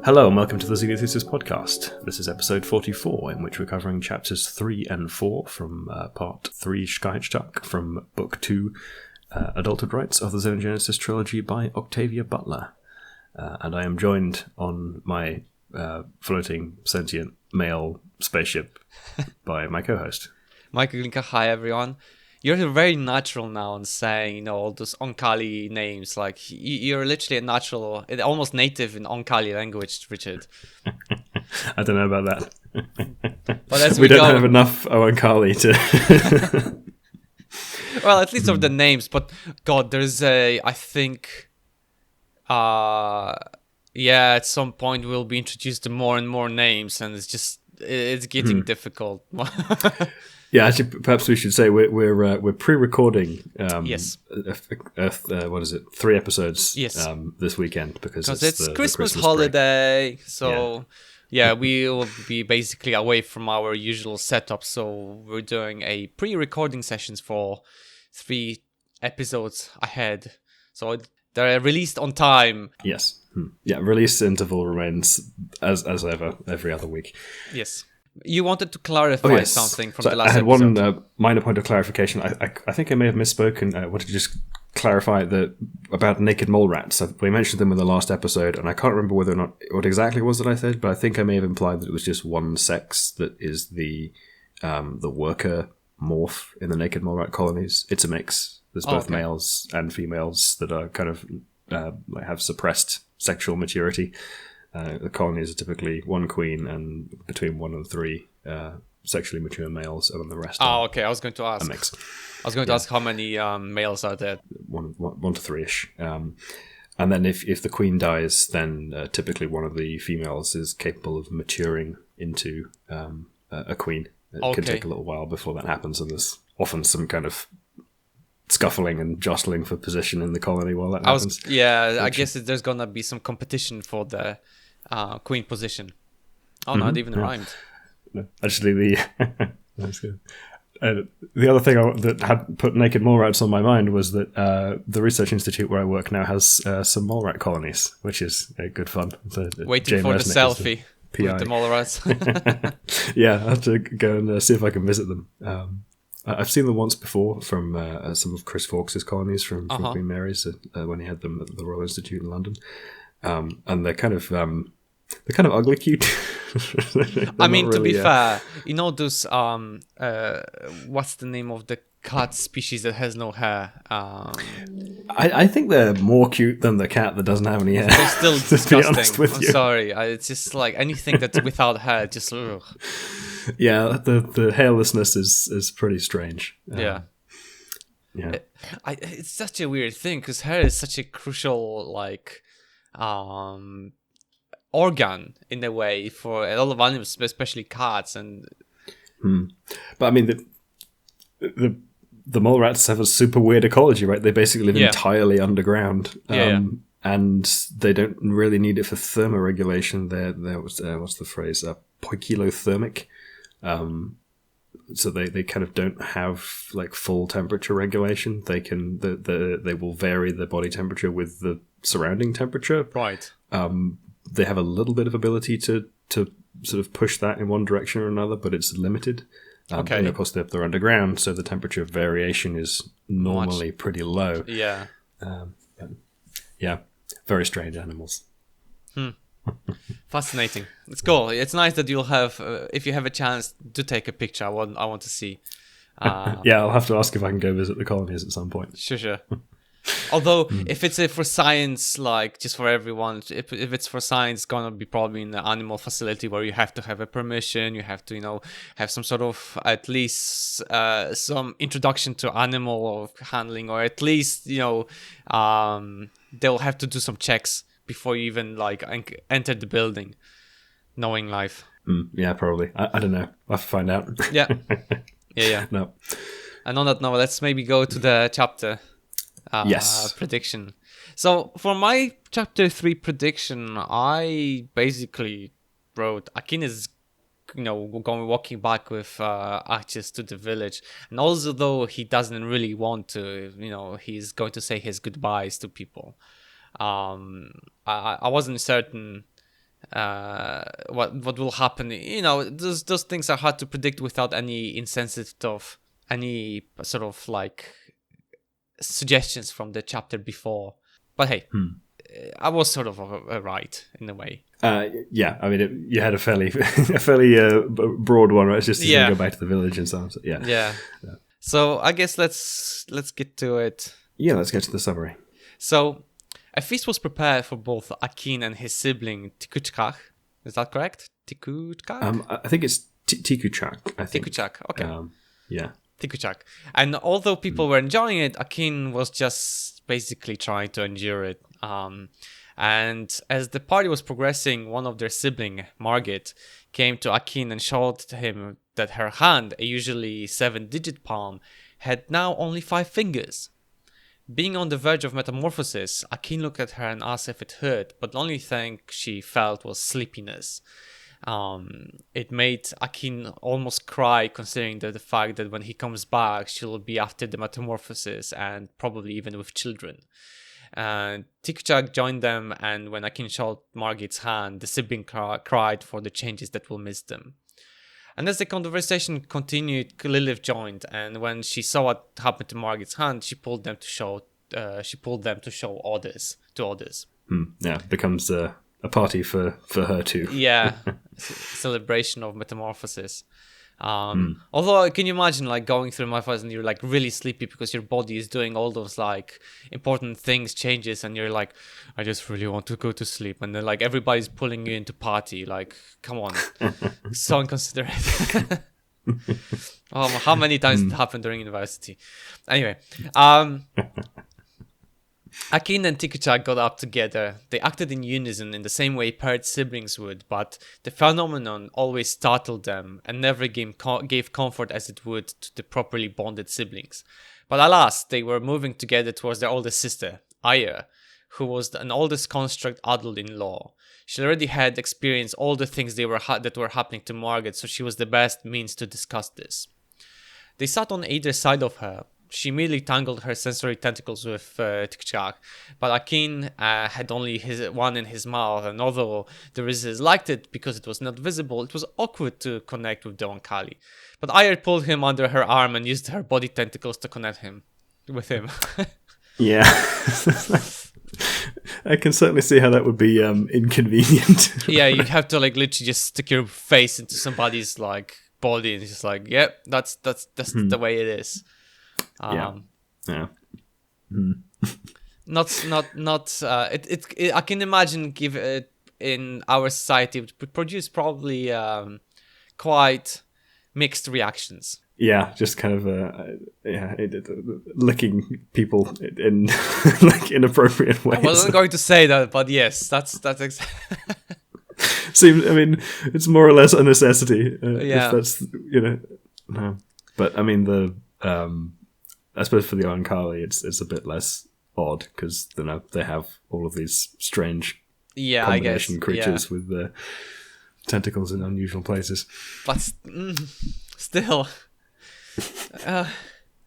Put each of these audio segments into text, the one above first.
Hello and welcome to the Xenogenesis podcast. This is episode 44, in which we're covering chapters 3 and 4 from part 3 Chkahichdahk from book 2 Adulthood-Rites of the Xenogenesis trilogy by Octavia Butler. And I am joined on my floating sentient male spaceship by my co-host. Michael Glinka, hi everyone. You're very natural now in saying, all those Oankali names. Like, you're literally a natural, almost native in Oankali language, Richard. I don't know about that. But as we don't have enough Oankali to... Well, at least of the names. But, God, there's I think... at some point we'll be introduced to more and more names, and it's getting difficult. Yeah, actually, perhaps we should say we're pre-recording. Yes. What is it? 3 episodes. Yes. This weekend because it's the Christmas break. holiday. So we will be basically away from our usual setup. So we're doing a pre-recording sessions for 3 episodes ahead. So they're released on time. Yes. Yeah. Release interval remains as ever every other week. Yes. You wanted to clarify something from the last episode. I had one minor point of clarification. I think I may have misspoken. I wanted to just clarify about naked mole rats. We mentioned them in the last episode, and I can't remember what exactly it was that I said, but I think I may have implied that it was just one sex that is the worker morph in the naked mole rat colonies. It's a mix. There's both males and females that are kind of have suppressed sexual maturity. The colonies are typically 1 queen and between 1 and 3 sexually mature males, and then the rest are I was going to ask. A mix. I was going to ask how many males are there. 1 to 3-ish. And then if the queen dies, then typically one of the females is capable of maturing into a queen. It can take a little while before that happens, and there's often some kind of scuffling and jostling for position in the colony while that happens. I guess there's going to be some competition for the queen position. Not even rhymed. No, actually, that's good. The other thing that had put naked mole rats on my mind was that the research institute where I work now has some mole rat colonies, which is good fun. Waiting for the selfie with the mole rats. Yeah, I have to go and see if I can visit them. I've seen them once before from some of Chris Fawkes' colonies from Queen Mary's when he had them at the Royal Institute in London, and they're kind of ugly cute. I mean, to be fair, those what's the name of the cat species that has no hair? I think they're more cute than the cat that doesn't have any hair. They're still disgusting. To be honest with you. I'm sorry. It's just like anything that's without hair, just ugh. Yeah, the hairlessness is pretty strange. Yeah. It's such a weird thing because hair is such a crucial organ in a way for a lot of animals, especially cats. And but I mean the mole rats have a super weird ecology, right? They basically live entirely underground. And they don't really need it for thermoregulation. They're what's the phrase? Poikilothermic. So they kind of don't have full temperature regulation. They can they will vary the body temperature with the surrounding temperature. Right. They have a little bit of ability to sort of push that in one direction or another, but it's limited. And of course they're underground, so the temperature variation is normally pretty low. Yeah. Very strange animals. Fascinating. It's cool. It's nice that you'll have, if you have a chance to take a picture. I want to see. I'll have to ask if I can go visit the colonies at some point. Sure. Although, if it's for science, just for everyone, if it's for science, it's gonna be probably in an animal facility where you have to have a permission, you have to, have some sort of, at least, some introduction to animal handling, or at least, they'll have to do some checks before you even, enter the building, knowing life. Yeah, probably. I don't know. I'll have to find out. Yeah. No. And on that note, let's maybe go to the chapter. Prediction. So for my chapter 3 prediction, I basically wrote Akin is walking back with Achis to the village, and also though he doesn't really want to, he's going to say his goodbyes to people. I wasn't certain what will happen. You know, those things are hard to predict without any insensitive, any sort of like suggestions from the chapter before. But hey, I was sort of right in a way. Yeah, I mean, you had a fairly broad one, right? It's just to go back to the village and so on. So, yeah. So I guess let's get to it. Yeah, let's get to the summary. So a feast was prepared for both Akin and his sibling Chkahichdahk. Is that correct? Chkahichdahk? I think it's Chkahichdahk. Chkahichdahk. Okay. Yeah. Chkahichdahk. And although people were enjoying it, Akin was just basically trying to endure it. And as the party was progressing, one of their sibling, Margit, came to Akin and showed him that her hand, a usually 7-digit palm, had now only 5 fingers. Being on the verge of metamorphosis, Akin looked at her and asked if it hurt, but the only thing she felt was sleepiness. It made Akin almost cry, considering the fact that when he comes back, she'll be after the metamorphosis and probably even with children. Chkahichdahk joined them, and when Akin showed Margit's hand, the sibling cried for the changes that will miss them. And as the conversation continued, Lilith joined, and when she saw what happened to Margit's hand, she pulled them to show others. Yeah, it becomes a party for her too. Yeah, celebration of metamorphosis. Although, can you imagine like going through metamorphosis and you're like really sleepy because your body is doing all those like important things, changes, and you're like, I just really want to go to sleep, and then like everybody's pulling you into party. Like, come on, so inconsiderate. How many times it happened during university? Anyway, Akin and Chkahichdahk got up together. They acted in unison in the same way paired siblings would, but the phenomenon always startled them and never gave comfort as it would to the properly bonded siblings. But alas, they were moving together towards their oldest sister, Aya, who was an oldest construct adult in law. She already had experienced all the things that were happening to Margaret, so she was the best means to discuss this. They sat on either side of her. She immediately tangled her sensory tentacles with Chkahichdahk, but Akin had only one in his mouth, and although the resistors liked it because it was not visible, it was awkward to connect with the Oankali. But Aya pulled him under her arm and used her body tentacles to connect with him. Yeah. I can certainly see how that would be inconvenient. Yeah, you'd have to like literally just stick your face into somebody's like body and it's just like, yep, that's the way it is. Yeah. I can imagine in our society it would produce probably quite mixed reactions. Yeah, just kind of licking people in like inappropriate ways. I wasn't going to say that, but yes, that's exactly. Seems. I mean, it's more or less a necessity. Yeah. If that's no. But I mean I suppose for the Oankali, it's a bit less odd because they have all of these strange combination creatures with the tentacles in unusual places. But still,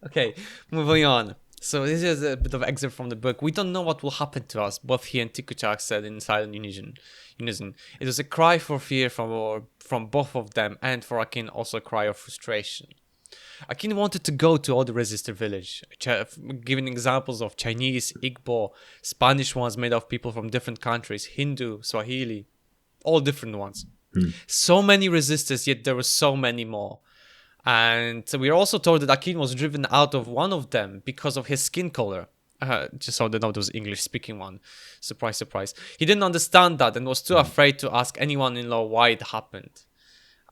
okay, moving on. So this is a bit of excerpt from the book. We don't know what will happen to us, both he and Chkahichdahk said in silent unison. It was a cry for fear from both of them, and for Akin also a cry of frustration. Akin wanted to go to all the resistor village, giving examples of Chinese, Igbo, Spanish ones made of people from different countries, Hindu, Swahili, all different ones. So many resistors, yet there were so many more. And we are also told that Akin was driven out of one of them because of his skin color. Just so they know, there was English speaking one. Surprise, surprise. He didn't understand that and was too afraid to ask anyone in law why it happened.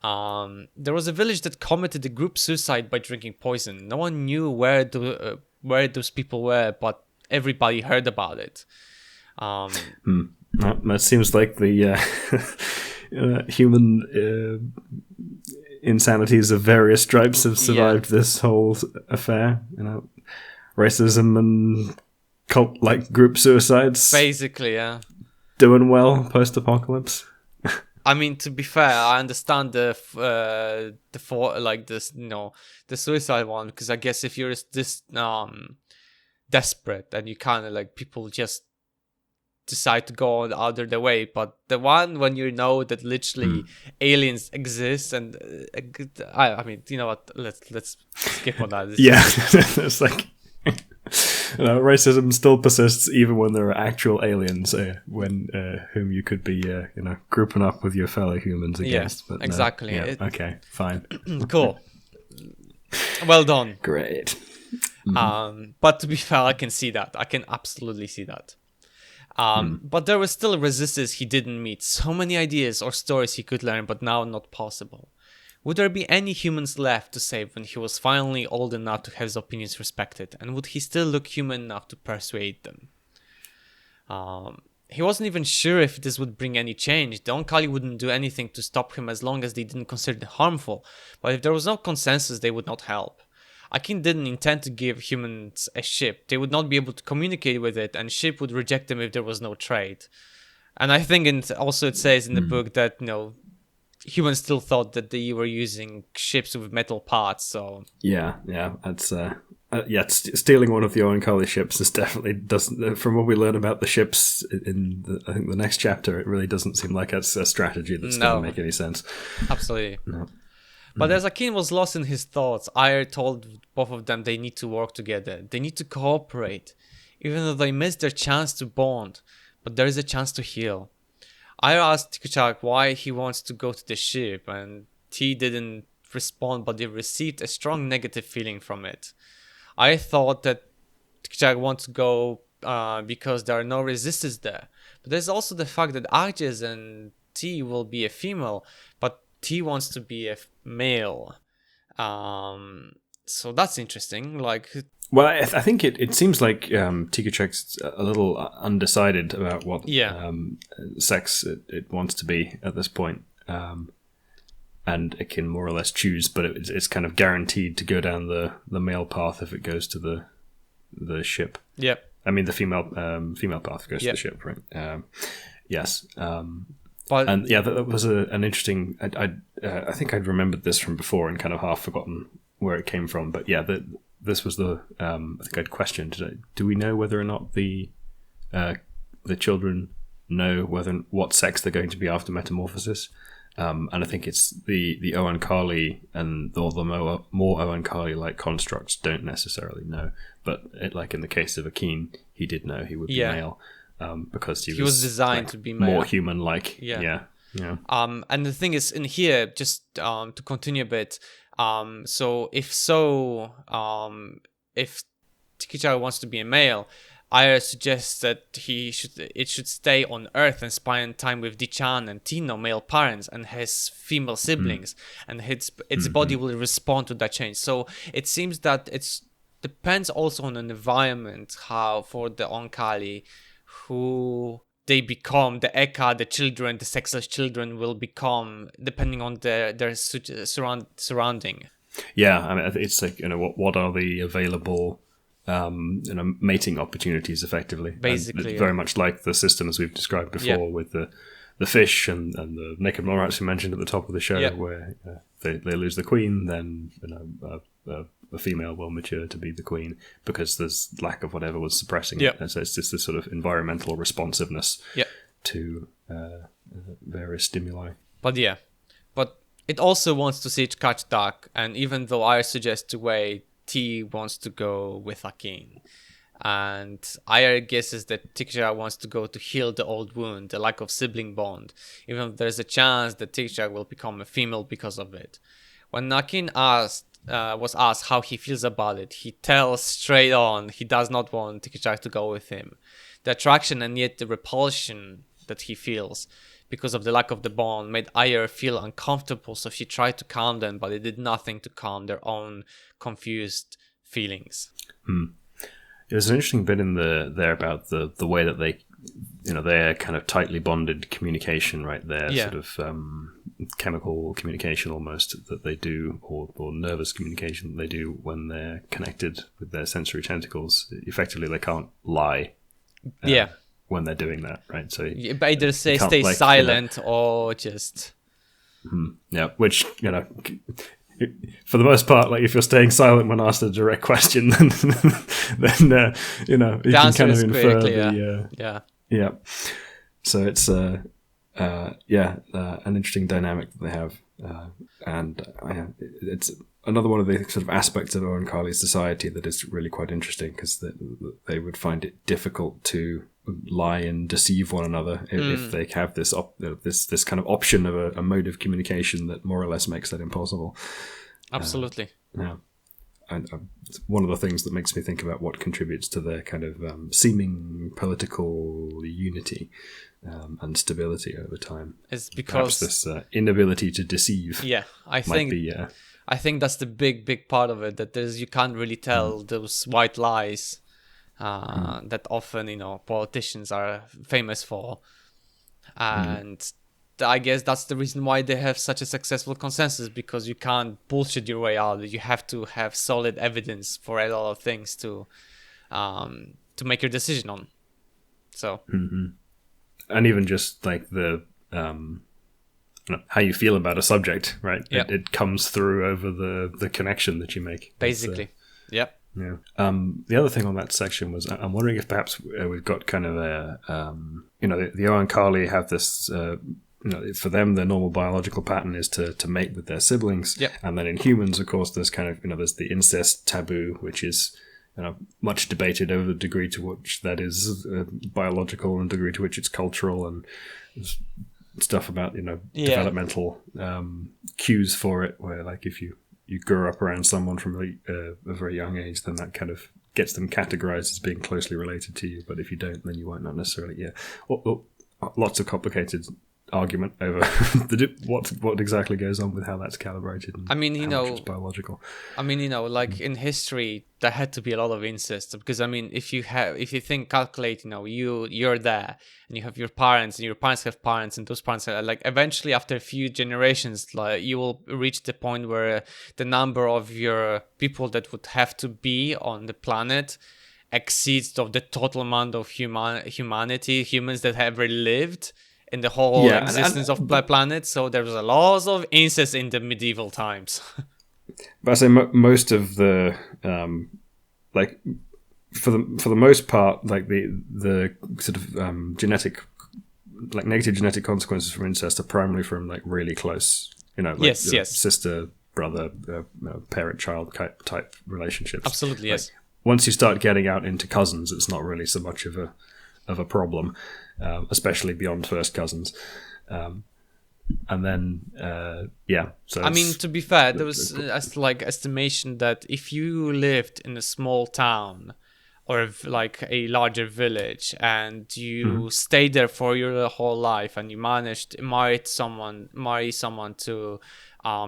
There was a village that committed a group suicide by drinking poison. No one knew where those people were, but everybody heard about it. That seems like the human insanities of various stripes have survived this whole affair. Racism and cult-like group suicides. Basically, yeah. Doing well post-apocalypse. I mean, to be fair, I understand the suicide one, because I guess if you're this desperate and you kind of like people just decide to go on the way. But the one when you know that literally aliens exist, and I mean, you know what? Let's skip on that. It's like racism still persists even when there are actual aliens, whom you could be, grouping up with your fellow humans against. Yeah, but exactly. Okay, fine. Cool. Well done. Great. But to be fair, I can see that. I can absolutely see that. But there were still resistors he didn't meet. So many ideas or stories he could learn, but now not possible. Would there be any humans left to save when he was finally old enough to have his opinions respected? And would he still look human enough to persuade them? He wasn't even sure if this would bring any change. The Oankali wouldn't do anything to stop him as long as they didn't consider it harmful. But if there was no consensus, they would not help. Akin didn't intend to give humans a ship. They would not be able to communicate with it, and ship would reject them if there was no trade. And I think it says in the book that, humans still thought that they were using ships with metal parts, so... Yeah, that's... stealing one of the Oankali ships is definitely doesn't... From what we learn about the ships in, I think, the next chapter, it really doesn't seem like it's a strategy that's going to make any sense. Absolutely. No. But as Akin was lost in his thoughts, Ire told both of them they need to work together. They need to cooperate, even though they missed their chance to bond. But there is a chance to heal. Ire asked Chkahichdahk why he wants to go to the ship, and T didn't respond, but they received a strong negative feeling from it. I thought that Chkahichdahk wants to go because there are no resistors there. But there's also the fact that Arches and T will be a female, but T wants to be a male. So that's interesting. Well, I think it seems like Chkahichdahk's a little undecided about what sex it wants to be at this point. And it can more or less choose, but it's kind of guaranteed to go down the male path if it goes to the ship. Yep. I mean, the female path goes to the ship, right? Yes. And that was an interesting... I think I'd remembered this from before and kind of half forgotten where it came from. But yeah, this was the... I think I'd questioned, do we know whether or not the children know what sex they're going to be after metamorphosis? And I think it's the Oankali and all the more Oankali-like constructs don't necessarily know. But like in the case of Akin, he did know he would be male. Because he was designed to be male. More human-like. Yeah. And the thing is, in here, just to continue a bit, if Chkahichdahk wants to be a male, I suggest that it should stay on Earth and spend time with Dichan and Tino, male parents, and his female siblings, and its body will respond to that change. So it seems that it depends also on an environment, how for the Oankali, who they become, the Eka, the children, the sexless children will become, depending on their surrounding. Yeah, I mean, it's like, what are the available mating opportunities, effectively. Basically, very much like the systems we've described before with the fish and the naked molerats we mentioned at the top of the show, where they lose the queen, then a female will mature to be the queen because there's lack of whatever was suppressing it. And so it's just this sort of environmental responsiveness to various stimuli. But it also wants to see Chkahichdahk, and even though I suggest to wait, T wants to go with Akin. And Ire guesses that Chkahichdahk wants to go to heal the old wound, the lack of sibling bond, even if there's a chance that Chkahichdahk will become a female because of it. When Akin was asked how he feels about it, he tells straight on he does not want Chkahichdahk to go with him. The attraction and yet the repulsion that he feels because of the lack of the bond made Ire feel uncomfortable, so she tried to calm them, but it did nothing to calm their own confused feelings. There's an interesting bit in there about the way that they, their kind of tightly bonded communication, right? Their sort of chemical communication almost that they do, or nervous communication that they do when they're connected with their sensory tentacles. Effectively, they can't lie. When they're doing that, right? So either stay silent or just which for the most part, like if you're staying silent when asked a direct question, then you can kind of infer Yeah. So it's an interesting dynamic that they have, and it's another one of the sort of aspects of Oankali society that is really quite interesting, because they would find it difficult to lie and deceive one another if they have this this kind of option of a mode of communication that more or less makes that impossible. Absolutely. Yeah. And it's one of the things that makes me think about what contributes to their kind of seeming political unity and stability over time. It's because perhaps this inability to deceive. Yeah, I think that's the big part of it. That you can't really tell those white lies that often politicians are famous for, and I guess that's the reason why they have such a successful consensus, because you can't bullshit your way out. You have to have solid evidence for a lot of things to make your decision on. So, and even just like the how you feel about a subject, right? Yep. It comes through over the connection that you make. Basically, yep. Yeah. The other thing on that section was, I'm wondering if perhaps we've got kind of a the Oankali have this. For them, their normal biological pattern is to mate with their siblings. Yep. And then in humans, of course, there's kind of, there's the incest taboo, which is much debated over the degree to which that is biological and the degree to which it's cultural, and stuff about, developmental cues for it, where like if you grow up around someone from a very young age, then that kind of gets them categorized as being closely related to you. But if you don't, then you won't not necessarily. Lots of complicated argument over what exactly goes on with how that's calibrated. And how much it's biological. Like in history, there had to be a lot of incest, because if you calculate, you're there and you have your parents, and your parents have parents, and those parents are like, eventually after a few generations, like you will reach the point where the number of your people that would have to be on the planet exceeds of the total amount of humans that have ever lived in the whole existence of the planet. So there was a lot of incest in the medieval times. But I say most of the for the most part, like the sort of genetic, like negative genetic consequences from incest are primarily from like really close, sister, brother, parent-child type relationships. Absolutely, yes. Once you start getting out into cousins, it's not really so much of a problem, especially beyond first cousins. And then, So to be fair, there was estimation that if you lived in a small town or like a larger village, and you stayed there for your whole life, and you managed to marry someone to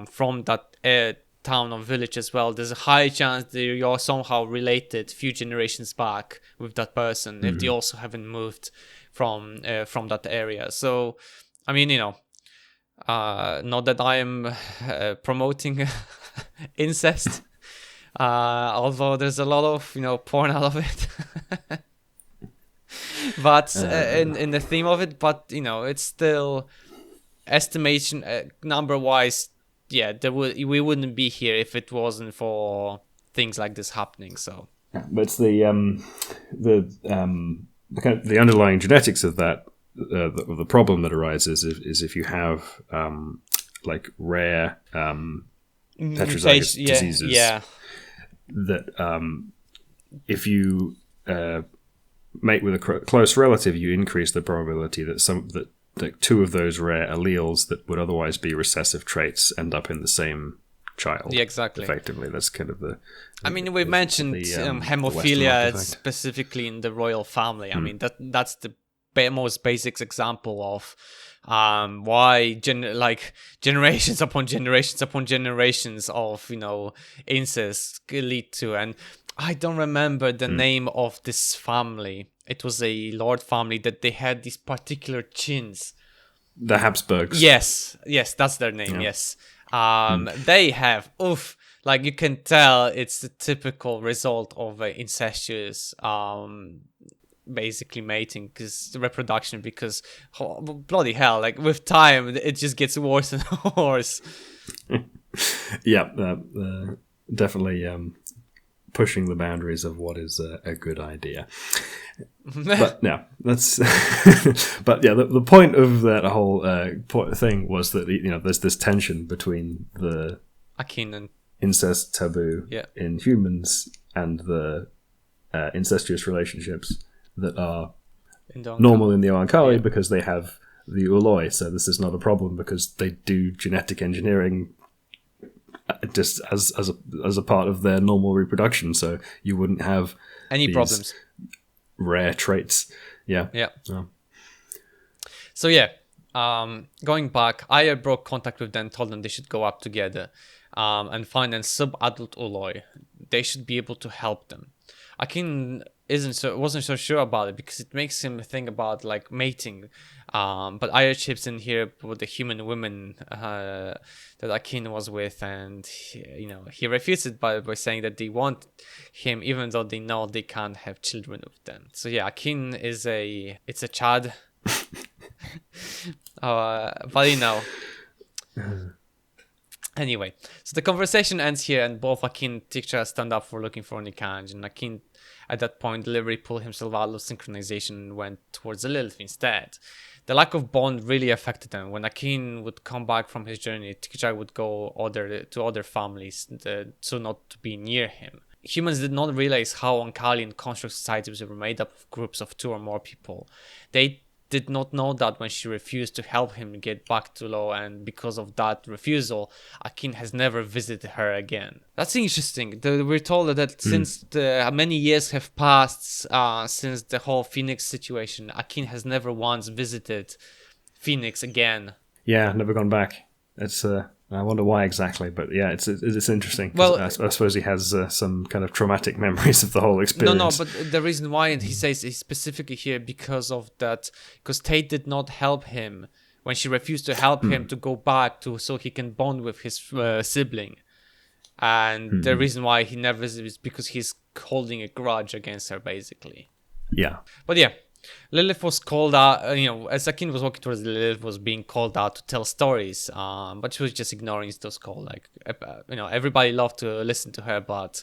from that town or village as well, there's a high chance that you're somehow related few generations back with that person, if they also haven't moved from that area. So not that I am promoting incest, although there's a lot of porn out of it. But in the theme of it, but it's still estimation number wise. Yeah, we wouldn't be here if it wasn't for things like this happening. So, but it's the underlying genetics of that. The problem that arises is if you have like rare heterozygous diseases. That if you mate with a close relative, you increase the probability that that two of those rare alleles that would otherwise be recessive traits end up in the same child. Yeah, exactly. Effectively, that's kind of the. We mentioned hemophilia specifically in the royal family. That's the most basic example of why generations upon generations upon generations of incest lead to. And I don't remember the name of this family. It was a lord family that they had these particular chins. The Habsburgs. Yes, that's their name. Yeah. Yes, they have. Like you can tell, it's the typical result of incestuous, basically mating, because reproduction. Because bloody hell, like with time, it just gets worse and worse. Yeah, definitely. pushing the boundaries of what is a good idea. But yeah, that's. But yeah, the point of that whole thing was that there's this tension between the Akin and incest taboo in humans and the incestuous relationships that are normal in the Oankali because they have the ooloi. So this is not a problem because they do genetic engineering just as a part of their normal reproduction. So you wouldn't have any problems, rare traits. Yeah. So yeah, going back, Aya broke contact with them, told them they should go up together and find a sub-adult ooloi. They should be able to help them. Akin wasn't so sure about it because it makes him think about like mating. But Aya chips in here with the human women that Akin was with, and he refutes it by saying that they want him even though they know they can't have children with them. So yeah, Akin it's a Chad. But anyway, so the conversation ends here, and both Akin and Tikcha stand up for looking for Nikanj, and Akin at that point deliberately pulled himself out of synchronization and went towards the Lilith instead. The lack of bond really affected them. When Akin would come back from his journey, Tikcha would go to other families so not to be near him. Humans did not realize how Oankali and construct societies were made up of groups of 2 or more people. They did not know that when she refused to help him get back to Lo, and because of that refusal, Akin has never visited her again. That's interesting. We're told that since many years have passed since the whole Phoenix situation, Akin has never once visited Phoenix again. Yeah, never gone back. It's I wonder why exactly, but yeah, it's interesting. Well, I suppose he has some kind of traumatic memories of the whole experience. No, but the reason why, and he says is specifically here because of that, because Tate did not help him when she refused to help him to go back so he can bond with his sibling, and the reason why he never visited is because he's holding a grudge against her, basically. Yeah, but yeah. Lilith was called out, as Akin was walking towards Lilith was being called out to tell stories, but she was just ignoring those calls. Like, everybody loved to listen to her, but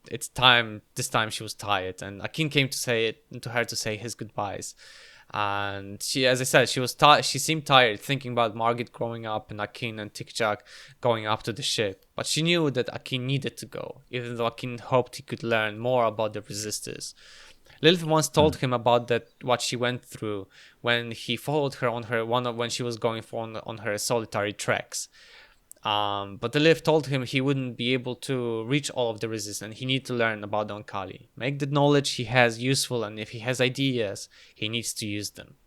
this time she was tired, and Akin came to her to say his goodbyes. And she, as I said, she seemed tired, thinking about Margit growing up and Akin and Chkahichdahk going up to the ship. But she knew that Akin needed to go, even though Akin hoped he could learn more about the resistors. Lilith once told him about what she went through when he followed her when she was going on her solitary treks. But the Lilith told him he wouldn't be able to reach all of the resistance, and he needs to learn about the Oankali. Make the knowledge he has useful, and if he has ideas, he needs to use them.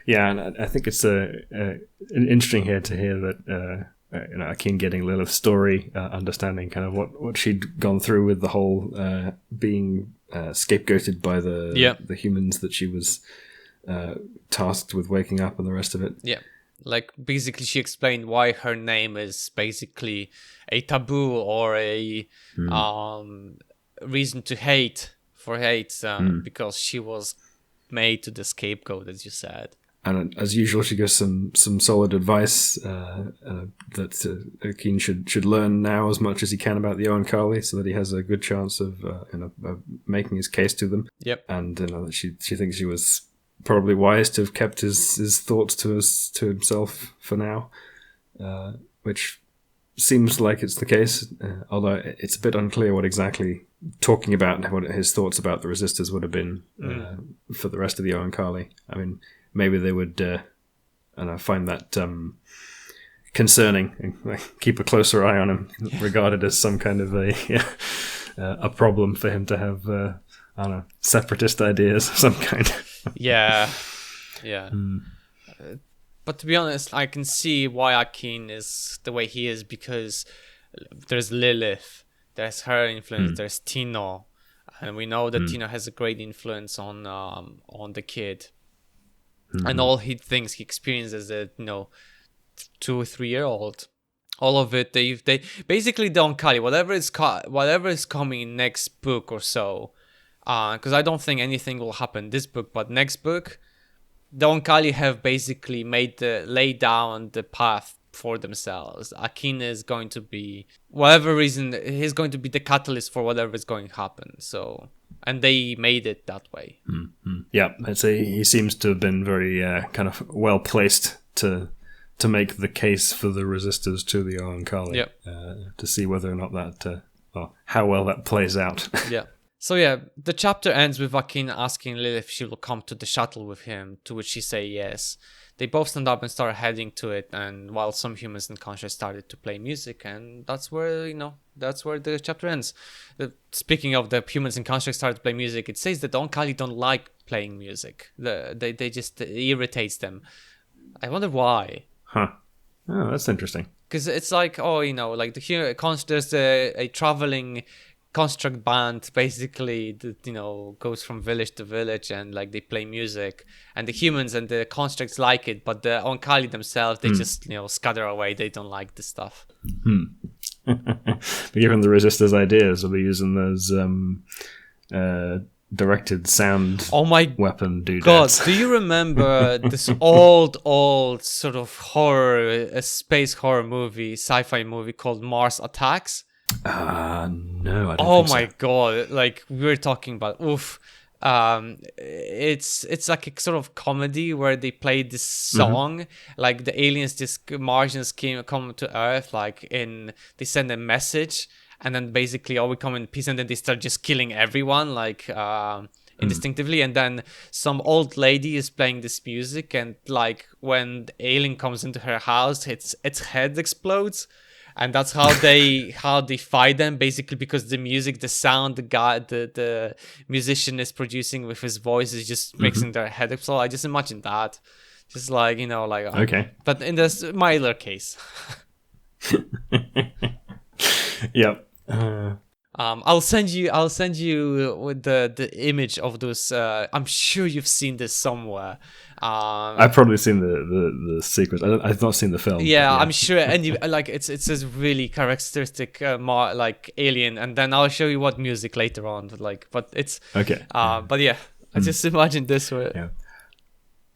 Yeah, and I think it's interesting here to hear that Akin getting Lilith's story, understanding kind of what she'd gone through with the whole being scapegoated by the humans that she was tasked with waking up and the rest of it. Yeah, like basically she explained why her name is basically a taboo or a reason to hate because she was made to the scapegoat, as you said. And as usual, she gives some solid advice that Akin should learn now as much as he can about the Oankali, so that he has a good chance of making his case to them. Yep. And that she thinks she was probably wise to have kept his thoughts to himself for now, which seems like it's the case. Although it's a bit unclear what exactly talking about what his thoughts about the resistors would have been for the rest of the Oankali. I mean, maybe they would find that concerning and keep a closer eye on him, regarded as some kind of a problem for him to have, I don't know, separatist ideas of some kind. Yeah. But to be honest, I can see why Akin is the way he is, because there's Lilith, there's her influence, there's Tino, and we know that Tino has a great influence on the kid. And all he thinks he experiences as a 2 or 3 year old, all of it they basically the Oankali, whatever is coming in next book or so, because I don't think anything will happen this book, but next book the Oankali have basically laid down the path for themselves. Akin is going to be, whatever reason, he's going to be the catalyst for whatever is going to happen. So, and they made it that way. Mm-hmm. Yeah, I'd say he seems to have been very kind of well placed to make the case for the resistors to the Oankali. To see whether or not that, or how well that plays out. Yeah. So yeah, the chapter ends with Akin asking Lilith if she will come to the shuttle with him, to which she say yes. They both stand up and start heading to it, and while some humans in conscious started to play music, and that's where the chapter ends. Speaking of the humans in conscious started to play music, it says that the Oankali don't like playing music. They just, it irritates them. I wonder why. Huh. Oh, that's interesting. Because it's like, like there's a traveling construct band basically that goes from village to village, and like they play music, and the humans and the constructs like it, but the Oankali themselves, they just scatter away. They don't like this stuff. Given the resistors' ideas, we'll be using those directed sound weapon doodads. God, do you remember this old sort of horror, a space horror movie, sci-fi movie called Mars Attacks? No, I don't think so. Oh my god, like we were talking about, it's like a sort of comedy where they play this song, like the aliens, Martians come to Earth, they send a message, and then basically we come in peace, and then they start just killing everyone, instinctively, and then some old lady is playing this music, and like when the alien comes into her house, its head explodes. And that's how they fight them, basically, because the music, the sound, the musician is producing with his voice is just making their head explode. I just imagine that, just okay. But in this milder case, yep. I'll send you with the image of those. I'm sure you've seen this somewhere. I've probably seen the sequence. I've not seen the film. Yeah, I'm sure. And it's this really characteristic alien. And then I'll show you what music later on. But it's okay. But yeah, I just imagine this way. Yeah.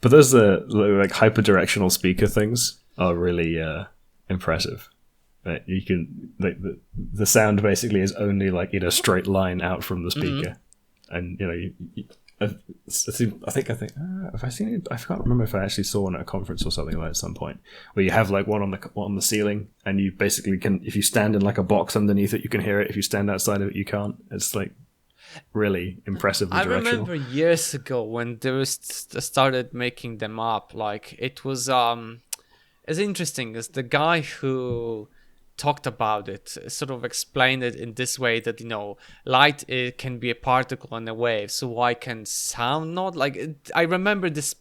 But those hyper directional speaker things are really impressive. You can the sound basically is only in a straight line out from the speaker, and I think have I seen it? I can't remember if I actually saw one at a conference or something at some point, where you have one on the ceiling, and you basically can, if you stand in a box underneath it, you can hear it. If you stand outside of it, you can't. It's really impressively directional. I remember years ago when they started making them up. It was as interesting as the guy who talked about it sort of explained it in this way, that light, it can be a particle and a wave, so why can sound not? I remember this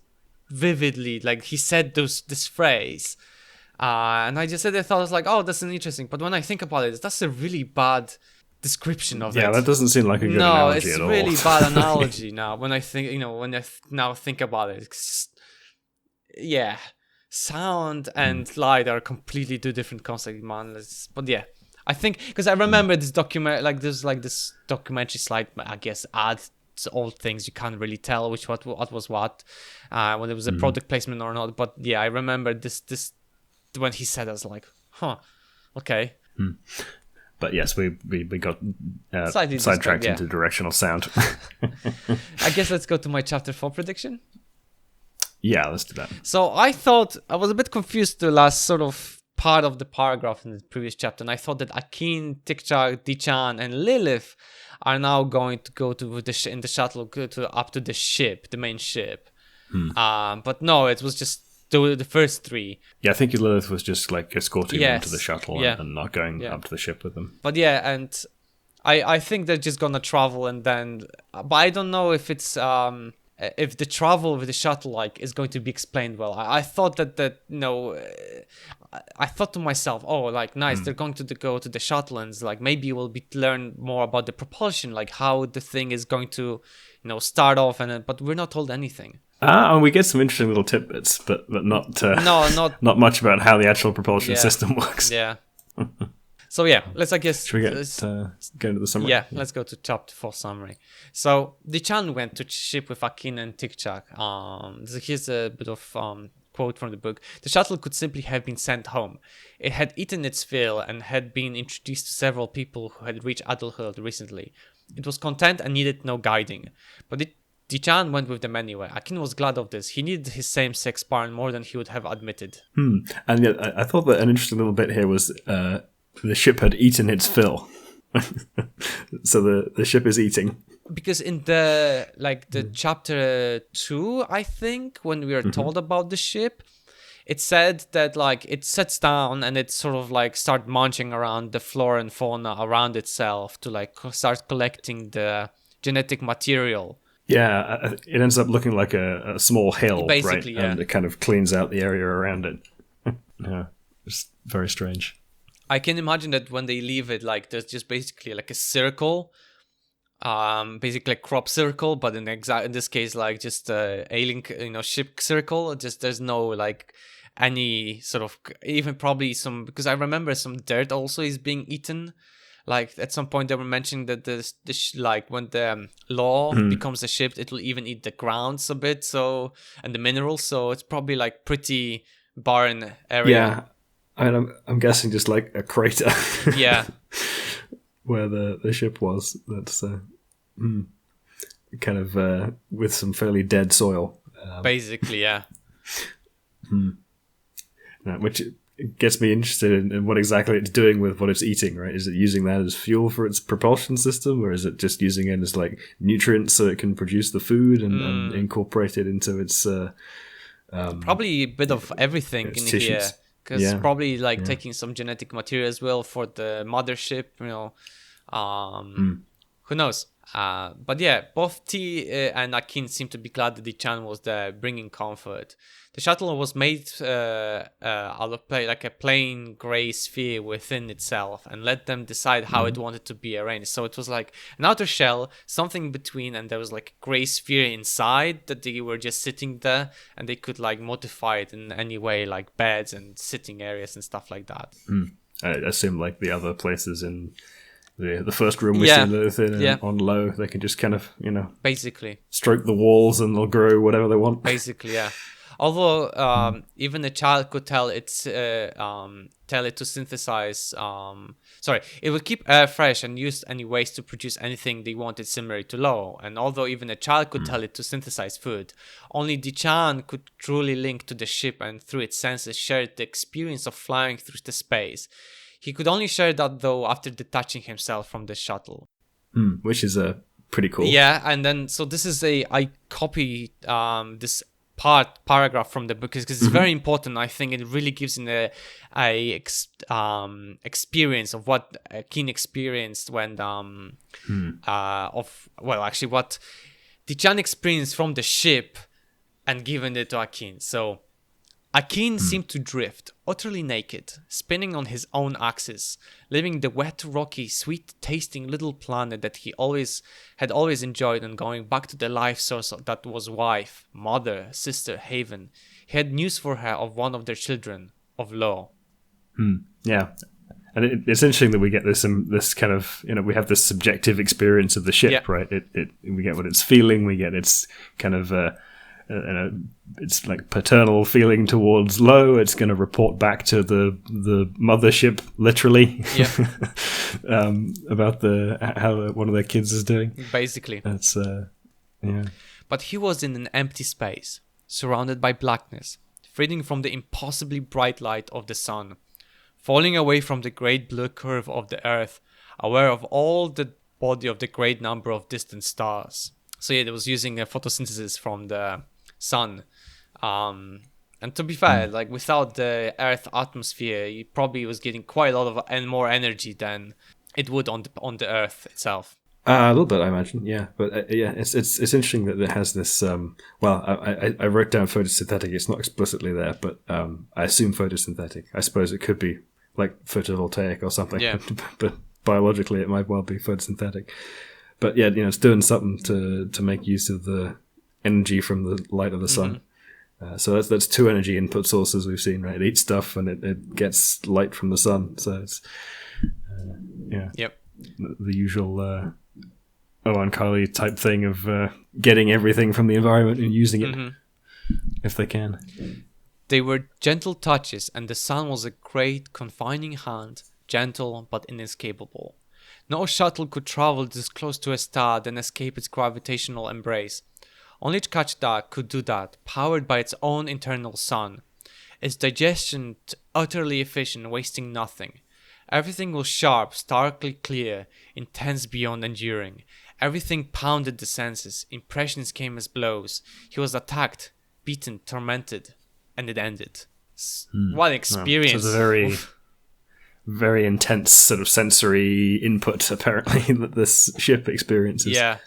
vividly, he said this phrase, and I just said, I thought, I was like, oh, that's an interesting, but when I think about it, that's a really bad description of it. Yeah, that doesn't seem like a good analogy at all. No, it's really bad analogy now when I think, when I now think about it. It's just, yeah, sound and light are completely two different concepts, man. But yeah, I think, because I remember this document, this documentary slide, I guess, adds old things. You can't really tell what was what, when it was a product placement or not. But yeah, I remember this when he said, I was like, huh, okay. But yes, we got sidetracked into directional sound. I guess let's go to my chapter 4 prediction. Yeah, let's do that. So I thought, I was a bit confused the last sort of part of the paragraph in the previous chapter, and I thought that Akin, Chkahichdahk, Dichan, and Lilith are now going to go to in the shuttle up to the ship, the main ship. But no, it was just the first three. Yeah, I think Lilith was just escorting them to the shuttle and not going up to the ship with them. But yeah, and I think they're just gonna travel, and then, but I don't know if it's if the travel with the shuttle is going to be explained well. I thought that I thought to myself, oh, nice, they're going to go to the shuttle, and maybe we'll learn more about the propulsion, how the thing is going to start off, but we're not told anything. And we get some interesting little tidbits, but not not much about how the actual propulsion system works. Yeah. So yeah, Should we go into the summary? Yeah, let's go to chapter 4 summary. So Dichan went to ship with Akin and Chkahichdahk. So here's a bit of quote from the book, the shuttle could simply have been sent home. It had eaten its fill and had been introduced to several people who had reached adulthood recently. It was content and needed no guiding. But Dichan went with them anyway. Akin was glad of this. He needed his same-sex partner more than he would have admitted. And yet, I thought that an interesting little bit here was the ship had eaten its fill. So the ship is eating. Because in the chapter 2, I think, when we are told about the ship, it said that like it sits down and it sort of like start munching around the flora and fauna around itself to like start collecting the genetic material. Yeah, it ends up looking like a small hill, basically, right? Yeah. And it kind of cleans out the area around it. Yeah, it's very strange. I can imagine that when they leave it, like there's just basically like a circle, basically a crop circle, but in this case, like just a alien, ship circle. Just there's no like any sort of even probably some, because I remember some dirt also is being eaten. Like at some point they were mentioning that like when the law becomes a ship, it will even eat the grounds a bit, and the minerals. So it's probably like pretty barren area. Yeah, I mean, I'm guessing just like a crater. Yeah, where the ship was. That's kind of with some fairly dead soil. Basically, yeah. Which gets me interested in what exactly it's doing with what it's eating, right? Is it using that as fuel for its propulsion system, or is it just using it as like nutrients so it can produce the food and incorporate it into its probably a bit of everything in tissues. Here, because probably like taking some genetic material as well for the mothership, who knows. But yeah, both T and Akin seem to be glad that the Chan was there, bringing comfort. The shuttle was made out of like a plain grey sphere within itself, and let them decide how it wanted to be arranged. So it was like an outer shell, something between, and there was like a grey sphere inside that they were just sitting there, and they could like modify it in any way, like beds and sitting areas and stuff like that. I assume like the other places in the first room we see Lilith in on low, they can just kind of, basically stroke the walls and they'll grow whatever they want. Basically, yeah. Although even a child could tell it to synthesize. It would keep air fresh and use any waste to produce anything they wanted similar to Lo. And although even a child could tell it to synthesize food, only Dichan could truly link to the ship and through its senses share the experience of flying through the space. He could only share that though after detaching himself from the shuttle. Which is pretty cool. Yeah, and then so this is I copied this paragraph from the book because it's very important. I think it really gives in a experience of what Akin experienced when what Dichan experienced from the ship and given it to Akin. So Akin seemed to drift, utterly naked, spinning on his own axis, leaving the wet, rocky, sweet-tasting little planet that he had always enjoyed, and going back to the life source that was wife, mother, sister, haven. He had news for her of one of their children, of Lo. Yeah. And it's interesting that we get this kind of, we have this subjective experience of the ship, right? We get what it's feeling, we get its kind of... it's like paternal feeling towards Lo. It's going to report back to the mothership, literally, about how one of their kids is doing. Basically, that's But he was in an empty space, surrounded by blackness, freezing from the impossibly bright light of the sun, falling away from the great blue curve of the earth, aware of all the body of the great number of distant stars. So it was using a photosynthesis from the sun. And to be fair, like without the Earth atmosphere, he probably was getting quite a lot of more energy than it would on the Earth itself. A little bit, I imagine, yeah. But it's interesting that it has this. I wrote down photosynthetic. It's not explicitly there, but I assume photosynthetic. I suppose it could be like photovoltaic or something. Yeah. But biologically, it might well be photosynthetic. But yeah, it's doing something to make use of the energy from the light of the sun. So that's two energy input sources we've seen, right? It eats stuff and it gets light from the sun. So it's the usual Oankali type thing of getting everything from the environment and using it if they can. They were gentle touches, and the sun was a great confining hand, gentle but inescapable. No shuttle could travel this close to a star then escape its gravitational embrace. Only Chkahichdahk could do that, powered by its own internal sun. Its digestion utterly efficient, wasting nothing. Everything was sharp, starkly clear, intense beyond enduring. Everything pounded the senses. Impressions came as blows. He was attacked, beaten, tormented, and it ended. What experience! So it's a very, very intense sort of sensory input, apparently, that this ship experiences. Yeah.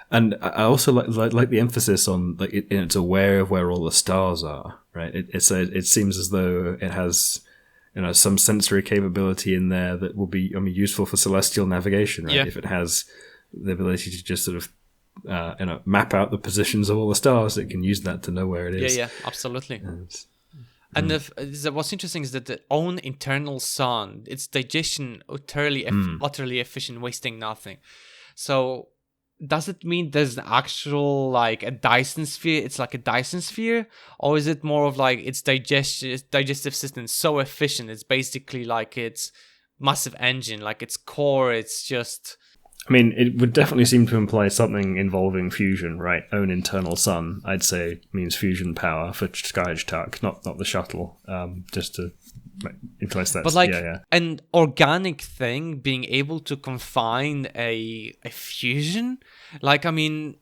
And I also like the emphasis on like it's aware of where all the stars are, right? It seems as though it has, some sensory capability in there that will be, useful for celestial navigation, right? Yeah. If it has the ability to just sort of, map out the positions of all the stars, it can use that to know where it is. Yeah, absolutely. And what's interesting is that the own internal sun, its digestion utterly efficient, wasting nothing. So does it mean there's an actual like a Dyson sphere? It's like a Dyson sphere, or is it more of like its digestive system is so efficient? It's basically like its massive engine, like its core. It's just. I mean, it would definitely seem to imply something involving fusion, right? Own internal sun, I'd say, means fusion power for Chkahichdahk, not the shuttle. Just to imply that. But like an organic thing being able to confine a fusion, like I mean,